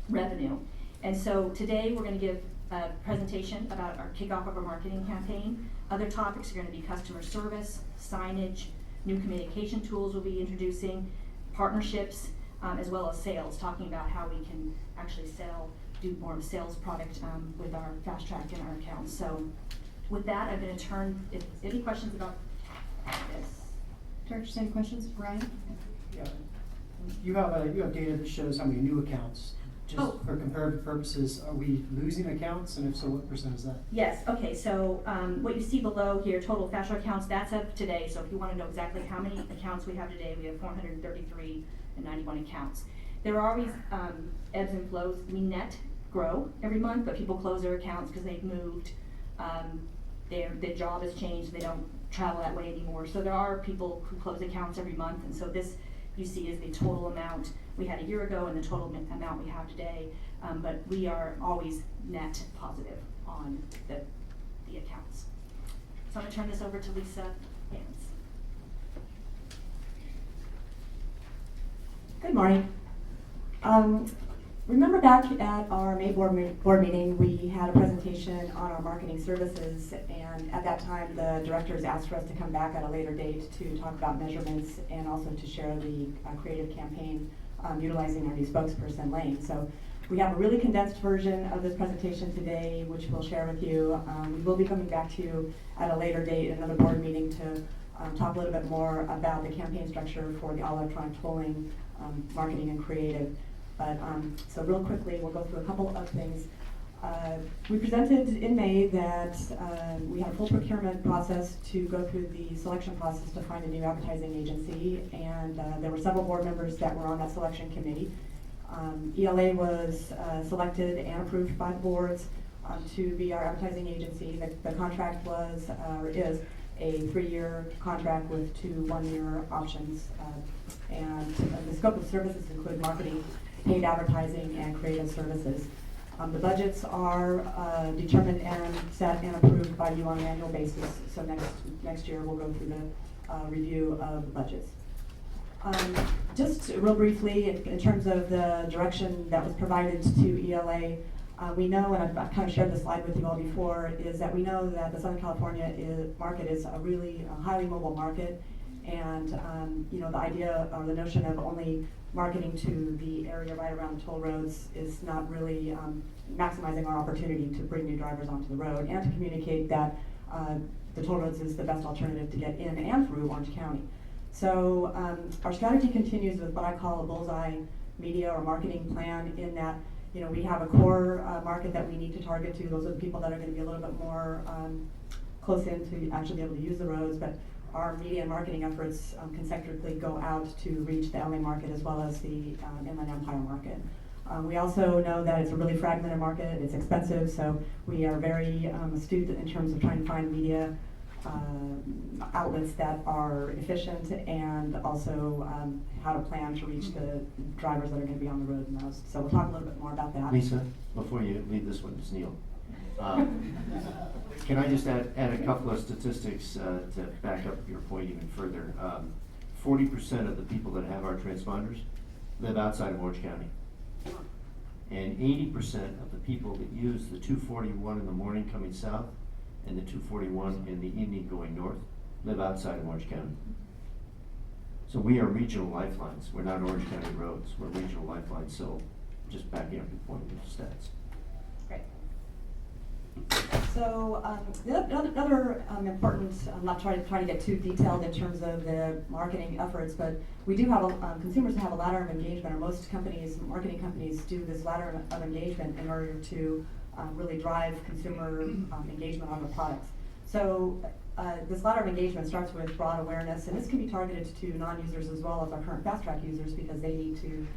revenue? And so today we're going to give a presentation about our kickoff of our marketing campaign. Other topics are going to be customer service, signage, new communication tools we'll be introducing, partnerships, as well as sales, talking about how we can actually do more of a sales product with our Fast Track and our accounts. So with that, I'm going to turn, if any questions about this. Directors, any questions? Brian? Yeah. You have data that shows how many new accounts. Just for comparative purposes, are we losing accounts, and if so, what percent is that? Yes, okay, so what you see below here, total Fast Track accounts, that's up today. So if you want to know exactly how many accounts we have today, we have 433 and 91 accounts. There are always ebbs and flows. We net grow every month, but people close their accounts because they've moved. Their job has changed. They don't travel that way anymore. So there are people who close accounts every month, and so this you see is the total amount we had a year ago and the total amount we have today. But we are always net positive on the accounts. So I'm going to turn this over to Lisa Vance. Good morning. Remember back at our May board meeting, we had a presentation on our marketing services, and at that time the directors asked for us to come back at a later date to talk about measurements and also to share the creative campaign utilizing our new spokesperson, Lane. So we have a really condensed version of this presentation today, which we'll share with you. We will be coming back to you at a later date in another board meeting to talk a little bit more about the campaign structure for the all electronic tolling, marketing and creative. But so real quickly, we'll go through a couple of things. We presented in May that we had a full procurement process to go through the selection process to find a new advertising agency, and there were several board members that were on that selection committee. ELA was selected and approved by the boards to be our advertising agency. The contract was, or is, a 3-year contract with 2 one-year options. And the scope of services include marketing, paid advertising, and creative services. The budgets are determined and set and approved by you on an annual basis. So next year we'll go through the review of the budgets. Just real briefly, in terms of the direction that was provided to ELA, we know, and I've kind of shared this slide with you all before, is that we know that the Southern California market is a really highly mobile market, and you know, the idea or the notion of only marketing to the area right around the toll roads is not really maximizing our opportunity to bring new drivers onto the road and to communicate that the toll roads is the best alternative to get in and through Orange County. So our strategy continues with what I call a bullseye media or marketing plan, in that, you know, we have a core market that we need to target to. Those are the people that are going to be a little bit more close in to actually be able to use the roads, but our media and marketing efforts concentrically go out to reach the LA market as well as the Inland Empire market. We also know that it's a really fragmented market, it's expensive, so we are very astute in terms of trying to find media outlets that are efficient, and also how to plan to reach the drivers that are going to be on the road the most. So we'll talk a little bit more about that. Lisa, before you leave this one, it's Neil. Can I just add a couple of statistics to back up your point even further? 40% of the people that have our transponders live outside of Orange County. And 80% of the people that use the 241 in the morning coming south and the 241 in the evening going north live outside of Orange County. So we are regional lifelines. We're not Orange County roads. We're regional lifelines. So just backing up your point with the stats. Great. So another important, I'm not trying to get too detailed in terms of the marketing efforts, but we do have consumers have a ladder of engagement, or most companies, marketing companies, do this ladder of engagement in order to really drive consumer engagement on the products. So this ladder of engagement starts with broad awareness, and this can be targeted to non-users as well as our current fast track users, because they need to,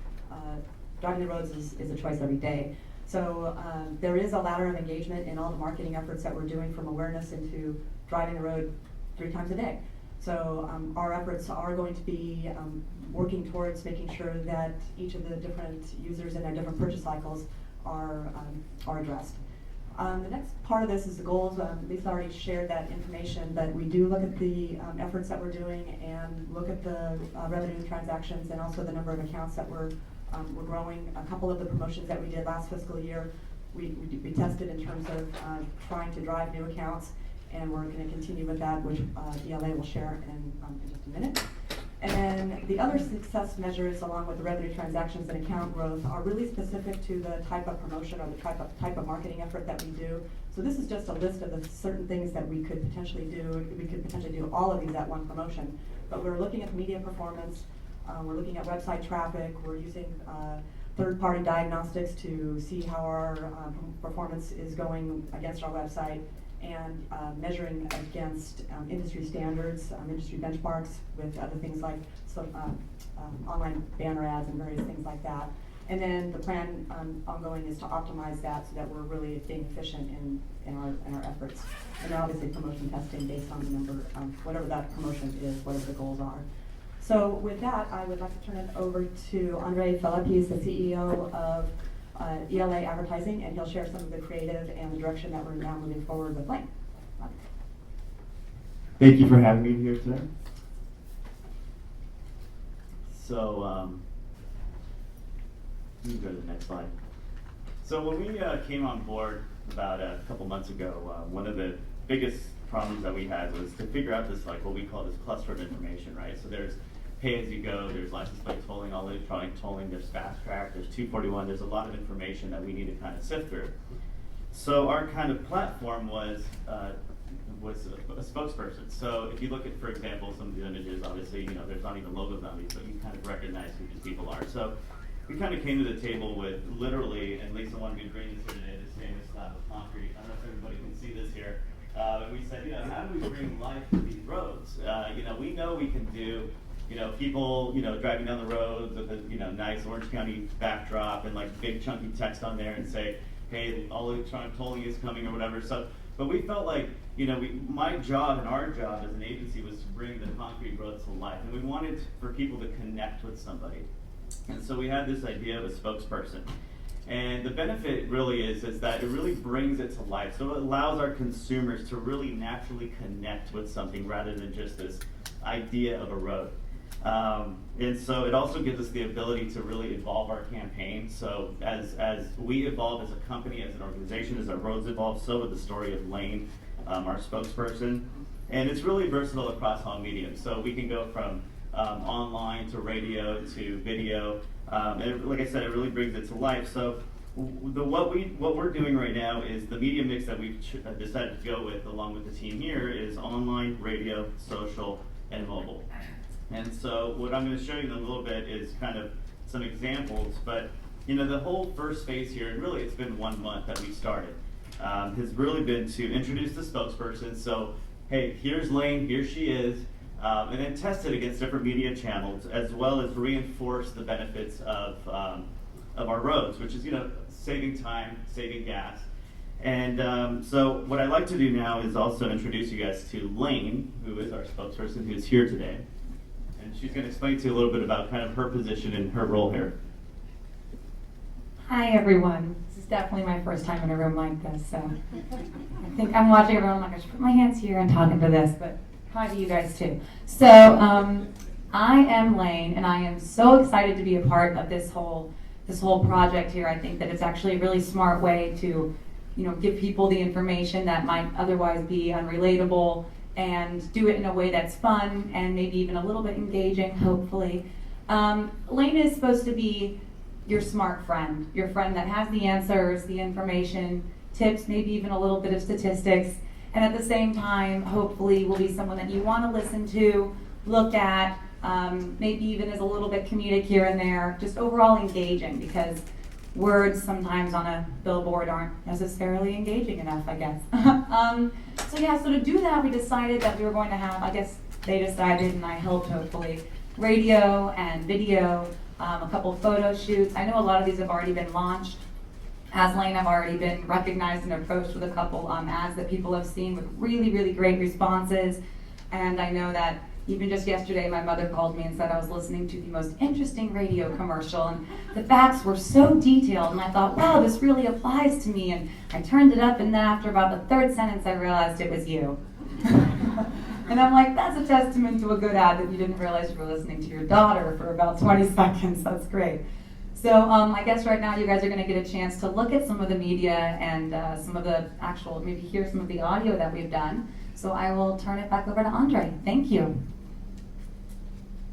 driving the roads is a choice every day. So there is a ladder of engagement in all the marketing efforts that we're doing, from awareness into driving the road 3 times a day. So our efforts are going to be working towards making sure that each of the different users in their different purchase cycles are addressed. The next part of this is the goals. Lisa already shared that information, but we do look at the efforts that we're doing and look at the revenue transactions and also the number of accounts that we're growing. A couple of the promotions that we did last fiscal year, we tested in terms of trying to drive new accounts, and we're going to continue with that, which ELA will share in just a minute. And then the other success measures, along with the revenue transactions and account growth, are really specific to the type of promotion or the type of marketing effort that we do. So this is just a list of the certain things that we could potentially do. We could potentially do all of these at one promotion, but we're looking at media performance. We're looking at website traffic. We're using third-party diagnostics to see how our performance is going against our website, and measuring against industry standards, industry benchmarks with other things like online banner ads and various things like that. And then the plan ongoing is to optimize that so that we're really being efficient in our efforts. And then obviously promotion testing based on the number, whatever that promotion is, whatever the goals are. So with that, I would like to turn it over to Andre Philippe. He's the CEO of ELA Advertising, and he'll share some of the creative and the direction that we're now moving forward with Lane. Thank you for having me here today. So, let me go to the next slide. So when we came on board about a couple months ago, one of the biggest problems that we had was to figure out this, like what we call this cluster of information, right? So there's pay-as-you-go, there's license plate tolling, all electronic tolling, there's fast track, there's 241, there's a lot of information that we need to kind of sift through. So our kind of platform was a spokesperson. So if you look at, for example, some of these images, obviously, you know, there's not even logos on these, but you can kind of recognize who these people are. So we kind of came to the table with literally, and Lisa wanted me to bring this here today, this famous slab of concrete. I don't know if everybody can see this here. But we said, you know, how do we bring life to these roads? You know, we know we can do, you know, people, you know, driving down the roads with a, you know, nice Orange County backdrop and like big chunky text on there and say, hey, all electronic tolling is coming or whatever. So, but we felt like, you know, my job and our job as an agency was to bring the concrete roads to life. And we wanted for people to connect with somebody. And so we had this idea of a spokesperson. And the benefit really is that it really brings it to life. So it allows our consumers to really naturally connect with something rather than just this idea of a road. And so it also gives us the ability to really evolve our campaign. So as we evolve as a company, as an organization, as our roads evolve, so with the story of Lane, our spokesperson. And it's really versatile across all mediums. So we can go from online to radio to video. And like I said, it really brings it to life. So what we're doing right now is the media mix that we've decided to go with, along with the team here, is online, radio, social, and mobile. And so what I'm going to show you in a little bit is kind of some examples. But you know, the whole first phase here, and really it's been 1 month that we started, has really been to introduce the spokesperson. So hey, here's Lane, here she is. And then test it against different media channels, as well as reinforce the benefits of our roads, which is, you know, saving time, saving gas. And so what I'd like to do now is also introduce you guys to Lane, who is our spokesperson, who's here today. And she's going to explain to you a little bit about kind of her position and her role here. Hi everyone. This is definitely my first time in a room like this, so I think I'm watching everyone like I should put my hands here and talk into this, but hi to you guys too. So I am Lane, and I am so excited to be a part of this whole project here. I think that it's actually a really smart way to, give people the information that might otherwise be unrelatable, and do it in a way that's fun and maybe even a little bit engaging, hopefully. Lane is supposed to be your smart friend, your friend that has the answers, the information, tips, maybe even a little bit of statistics, and at the same time, hopefully will be someone that you want to listen to, look at, maybe even is a little bit comedic here and there, just overall engaging, because words sometimes on a billboard aren't necessarily engaging enough, I guess. So to do that, we decided that we were going to have, I guess they decided and I helped hopefully, radio and video, a couple photo shoots. I know a lot of these have already been launched. As Lane, I've already been recognized and approached with a couple ads that people have seen with really, really great responses. And I know that even just yesterday, my mother called me and said I was listening to the most interesting radio commercial, and the facts were so detailed, and I thought, wow, this really applies to me, and I turned it up, and then after about the third sentence, I realized it was you. And I'm like, that's a testament to a good ad that you didn't realize you were listening to your daughter for about 20 seconds. That's great. So I guess right now you guys are going to get a chance to look at some of the media and some of the actual, maybe hear some of the audio that we've done. So I will turn it back over to Andre. Thank you.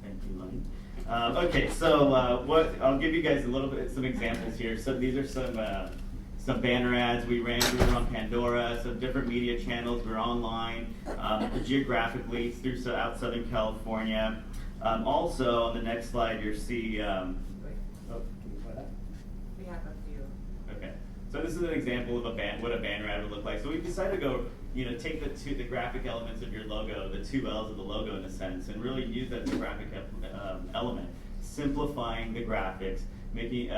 Thank you, Lane. Okay, so I'll give you guys a little bit, some examples here. So these are some banner ads we were on Pandora, some different media channels. We're online, geographically through out Southern California. Also, on the next slide, you'll see. Can you play that? We have a few. Okay, so this is an example of what a banner ad would look like. So we decided to go, take the graphic elements of your logo, the two L's of the logo in a sense, and really use that as a graphic element, simplifying the graphics, making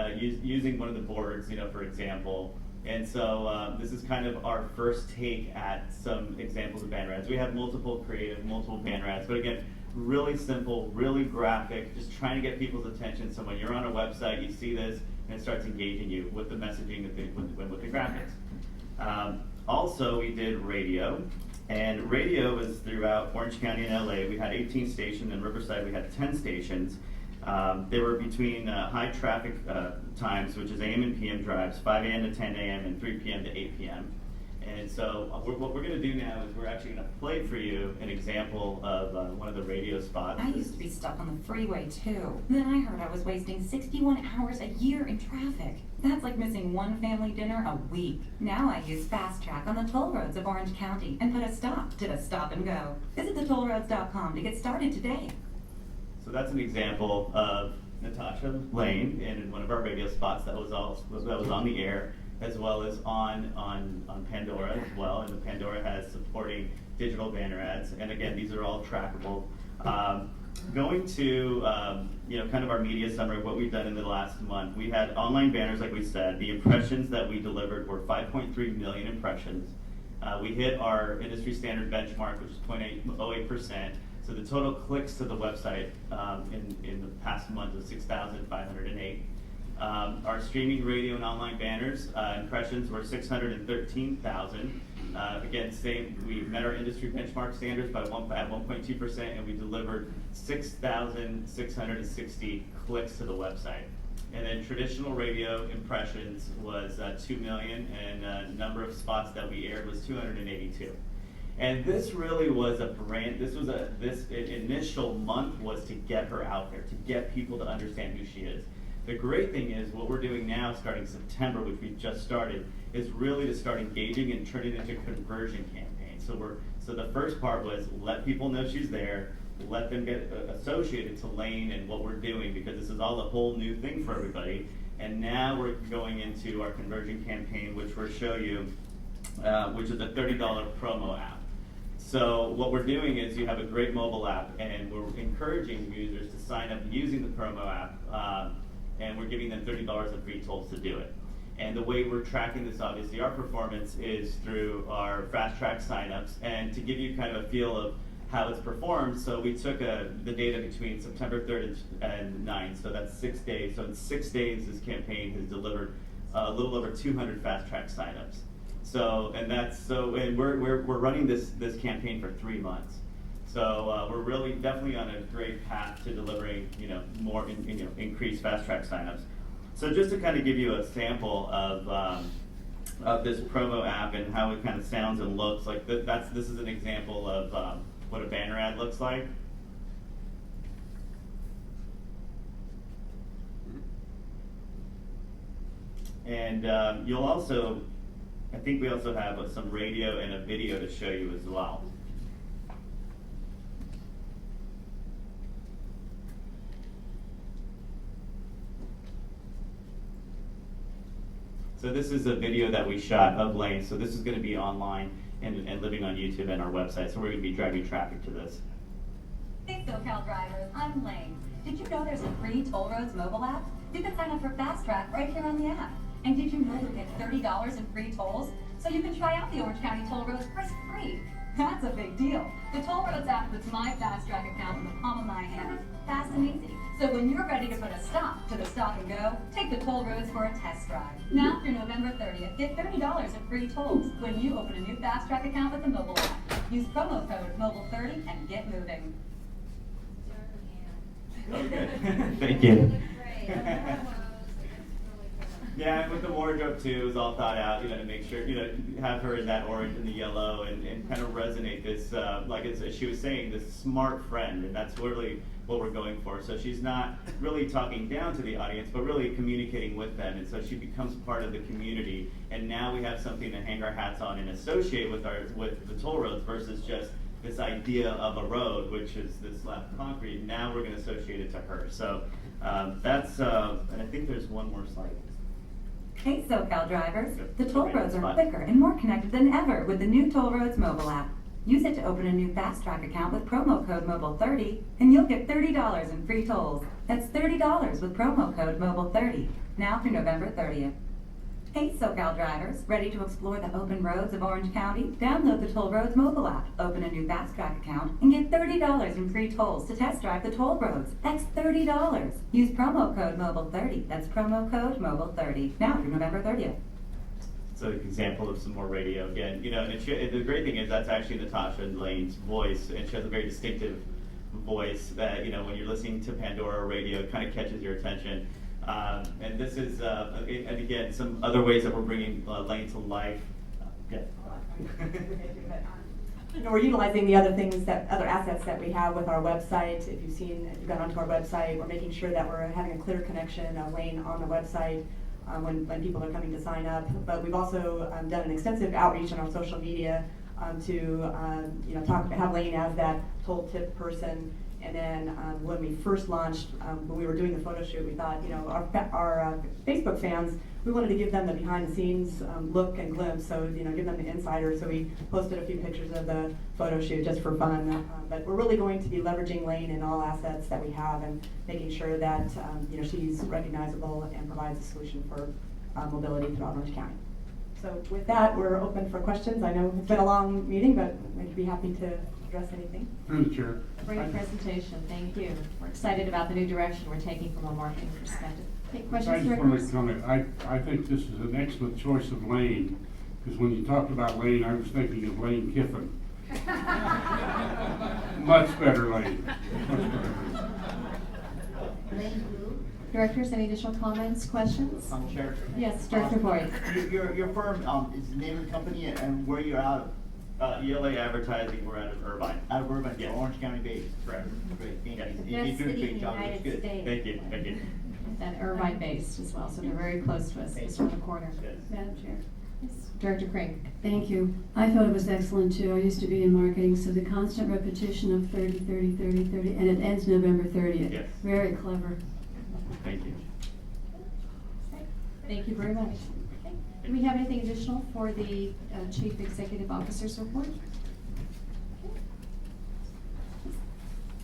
using one of the boards, for example. And so this is kind of our first take at some examples of banner ads. We have multiple creative, multiple banner ads, but again, really simple, really graphic, just trying to get people's attention. So when you're on a website, you see this, and it starts engaging you with the messaging with the graphics. Also, we did radio, and radio was throughout Orange County and LA. We had 18 stations, and Riverside we had 10 stations. They were between high traffic times, which is AM and PM drives, 5 a.m. to 10 a.m. and 3 p.m. to 8 p.m. And so what we're going to do now is we're actually going to play for you an example of one of the radio spots. I used to be stuck on the freeway too. Then I heard I was wasting 61 hours a year in traffic. That's like missing one family dinner a week. Now I use Fast Track on the toll roads of Orange County and put a stop to the stop and go. Visit thetollroads.com to get started today. So that's an example of Natasha Lane in one of our radio spots that was on the air, as well as on Pandora as well. And the Pandora has supporting digital banner ads. And again, these are all trackable. Going to kind of our media summary of what we've done in the last month. We had online banners, like we said. The impressions that we delivered were 5.3 million impressions. We hit our industry standard benchmark, which is 0.08%. So the total clicks to the website in the past month was 6,508. Our streaming radio and online banners impressions were 613,000. Again, we met our industry benchmark standards at 1.2%, and we delivered 6,660 clicks to the website. And then traditional radio impressions was 2 million, and number of spots that we aired was 282. And this really was this initial month was to get her out there, to get people to understand who she is. The great thing is what we're doing now, starting September, which we just started, is really to start engaging and turn it into a conversion campaign. So the first part was let people know she's there, let them get associated to Lane and what we're doing, because this is all a whole new thing for everybody. And now we're going into our conversion campaign, which we'll show you, which is a $30 promo app. So what we're doing is you have a great mobile app, and we're encouraging users to sign up using the promo app, and we're giving them $30 of free tools to do it. And the way we're tracking this, obviously, our performance is through our Fast Track signups. And to give you kind of a feel of how it's performed, so we took the data between September 3rd and 9th, so that's 6 days. So in 6 days, this campaign has delivered a little over 200 Fast Track signups. And we're running this campaign for 3 months. So we're really definitely on a great path to delivering, more increased fast track signups. So just to kind of give you a sample of this Provo app and how it kind of sounds and looks, like this is an example of what a banner ad looks like. And you'll also, I think we also have some radio and a video to show you as well. So this is a video that we shot of Lane. So this is going to be online and living on YouTube and our website. So we're going to be driving traffic to this. Hey SoCal drivers, I'm Lane. Did you know there's a free Toll Roads mobile app? You can sign up for Fast Track right here on the app. And did you know you'll get $30 in free tolls? So you can try out the Orange County toll roads for free. That's a big deal. The Toll Roads app puts my Fast Track account in the palm of my hand. Fast and easy. So when you're ready to put a stop to the stop and go, take the toll roads for a test drive. Now through November 30th, get $30 in free tolls when you open a new Fast Track account with the mobile app. Use promo code MOBILE30 and get moving. Okay. Thank you. Yeah, and with the wardrobe too, it was all thought out, to make sure, have her in that orange and the yellow and kind of resonate this, like as she was saying, this smart friend, and that's really what we're going for. So she's not really talking down to the audience, but really communicating with them, and so she becomes part of the community, and now we have something to hang our hats on and associate with the toll roads versus just this idea of a road, which is this slab of concrete. Now we're going to associate it to her. So that's, and I think there's one more slide. Hey SoCal drivers, the toll roads are quicker and more connected than ever with the new Toll Roads mobile app. Use it to open a new Fast Track account with promo code MOBILE30 and you'll get $30 in free tolls. That's $30 with promo code MOBILE30, now through November 30th. Hey SoCal drivers, ready to explore the open roads of Orange County? Download the Toll Roads mobile app, open a new Fast Track account, and get $30 in free tolls to test drive the toll roads. That's $30. Use promo code MOBILE30. That's promo code MOBILE30, now through November 30th. So an example of some more radio again, and the great thing is that's actually Natasha Lane's voice, and she has a very distinctive voice that, when you're listening to Pandora radio, it kind of catches your attention. And this is, and again, some other ways that we're bringing Lane to life. Yeah. We're utilizing the other assets that we have with our website. If you've gone onto our website, we're making sure that we're having a clear connection of Lane on the website when people are coming to sign up. But we've also done an extensive outreach on our social media to have Lane as that toll tip person. And then when we first launched, when we were doing the photo shoot, we thought, our Facebook fans, we wanted to give them the behind the scenes look and glimpse, so, give them the insider. So we posted a few pictures of the photo shoot just for fun. But we're really going to be leveraging Lane in all assets that we have and making sure that, she's recognizable and provides a solution for mobility throughout Orange County. So with that, we're open for questions. I know it's been a long meeting, but we'd be happy to address anything. Through the chair. Great presentation, thank you. We're excited about the new direction we're taking from a marketing perspective. Any I questions, just want directors? to comment. I think this is an excellent choice of Lane, because when you talked about Lane, I was thinking of Lane Kiffin. Much better Lane. Much better Lane. Directors, any additional comments, questions? Chair. Yes, Director Boyd. Your firm is the name of the company and where you're out of? ELA Advertising, we're out of Irvine. Out of Irvine, Yes. Orange County based. Correct. Great, thank Yes. you. You're doing a great job. That's good. Thank you. And Irvine based as well, so they're very close to us, just around the corner. Madam Chair. Yes, Director Crink. Thank you. I thought it was excellent too. I used to be in marketing, so the constant repetition of 30, 30, 30, 30, and it ends November 30th. Yes. Very clever. Thank you. Thank you very much. Do we have anything additional for the Chief Executive Officer's report?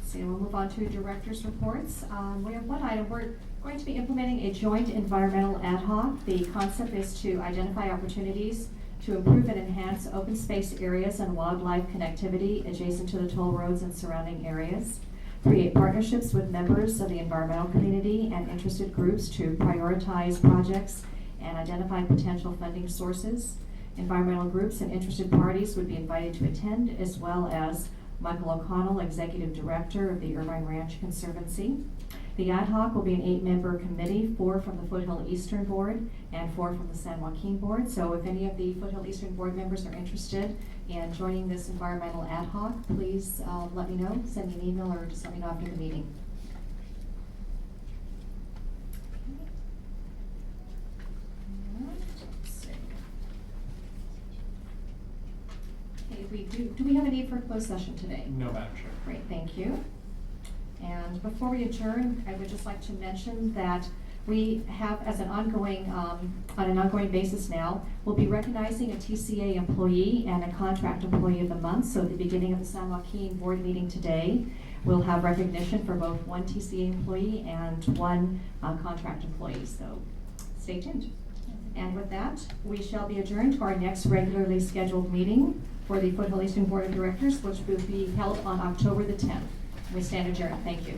So we'll move on to Director's reports. We have one item. We're going to be implementing a joint environmental ad hoc. The concept is to identify opportunities to improve and enhance open space areas and wildlife connectivity adjacent to the toll roads and surrounding areas. Create partnerships with members of the environmental community and interested groups to prioritize projects and identify potential funding sources. Environmental groups and interested parties would be invited to attend, as well as Michael O'Connell, Executive Director of the Irvine Ranch Conservancy. The ad hoc will be an 8-member committee, 4 from the Foothill Eastern Board and 4 from the San Joaquin Board. So if any of the Foothill Eastern Board members are interested in joining this environmental ad hoc, please let me know, send me an email, or just let me know after the meeting. Let's see. Okay, do we have a need for a closed session today? No, Madam Chair. Great, thank you. And before we adjourn, I would just like to mention that we have, as an ongoing, on an ongoing basis now, we'll be recognizing a TCA employee and a contract employee of the month. So at the beginning of the San Joaquin board meeting today, we'll have recognition for both one TCA employee and one contract employee. So stay tuned. And with that, we shall be adjourned to our next regularly scheduled meeting for the Foothill Eastern Board of Directors, which will be held on October the 10th. We stand adjourned. Thank you.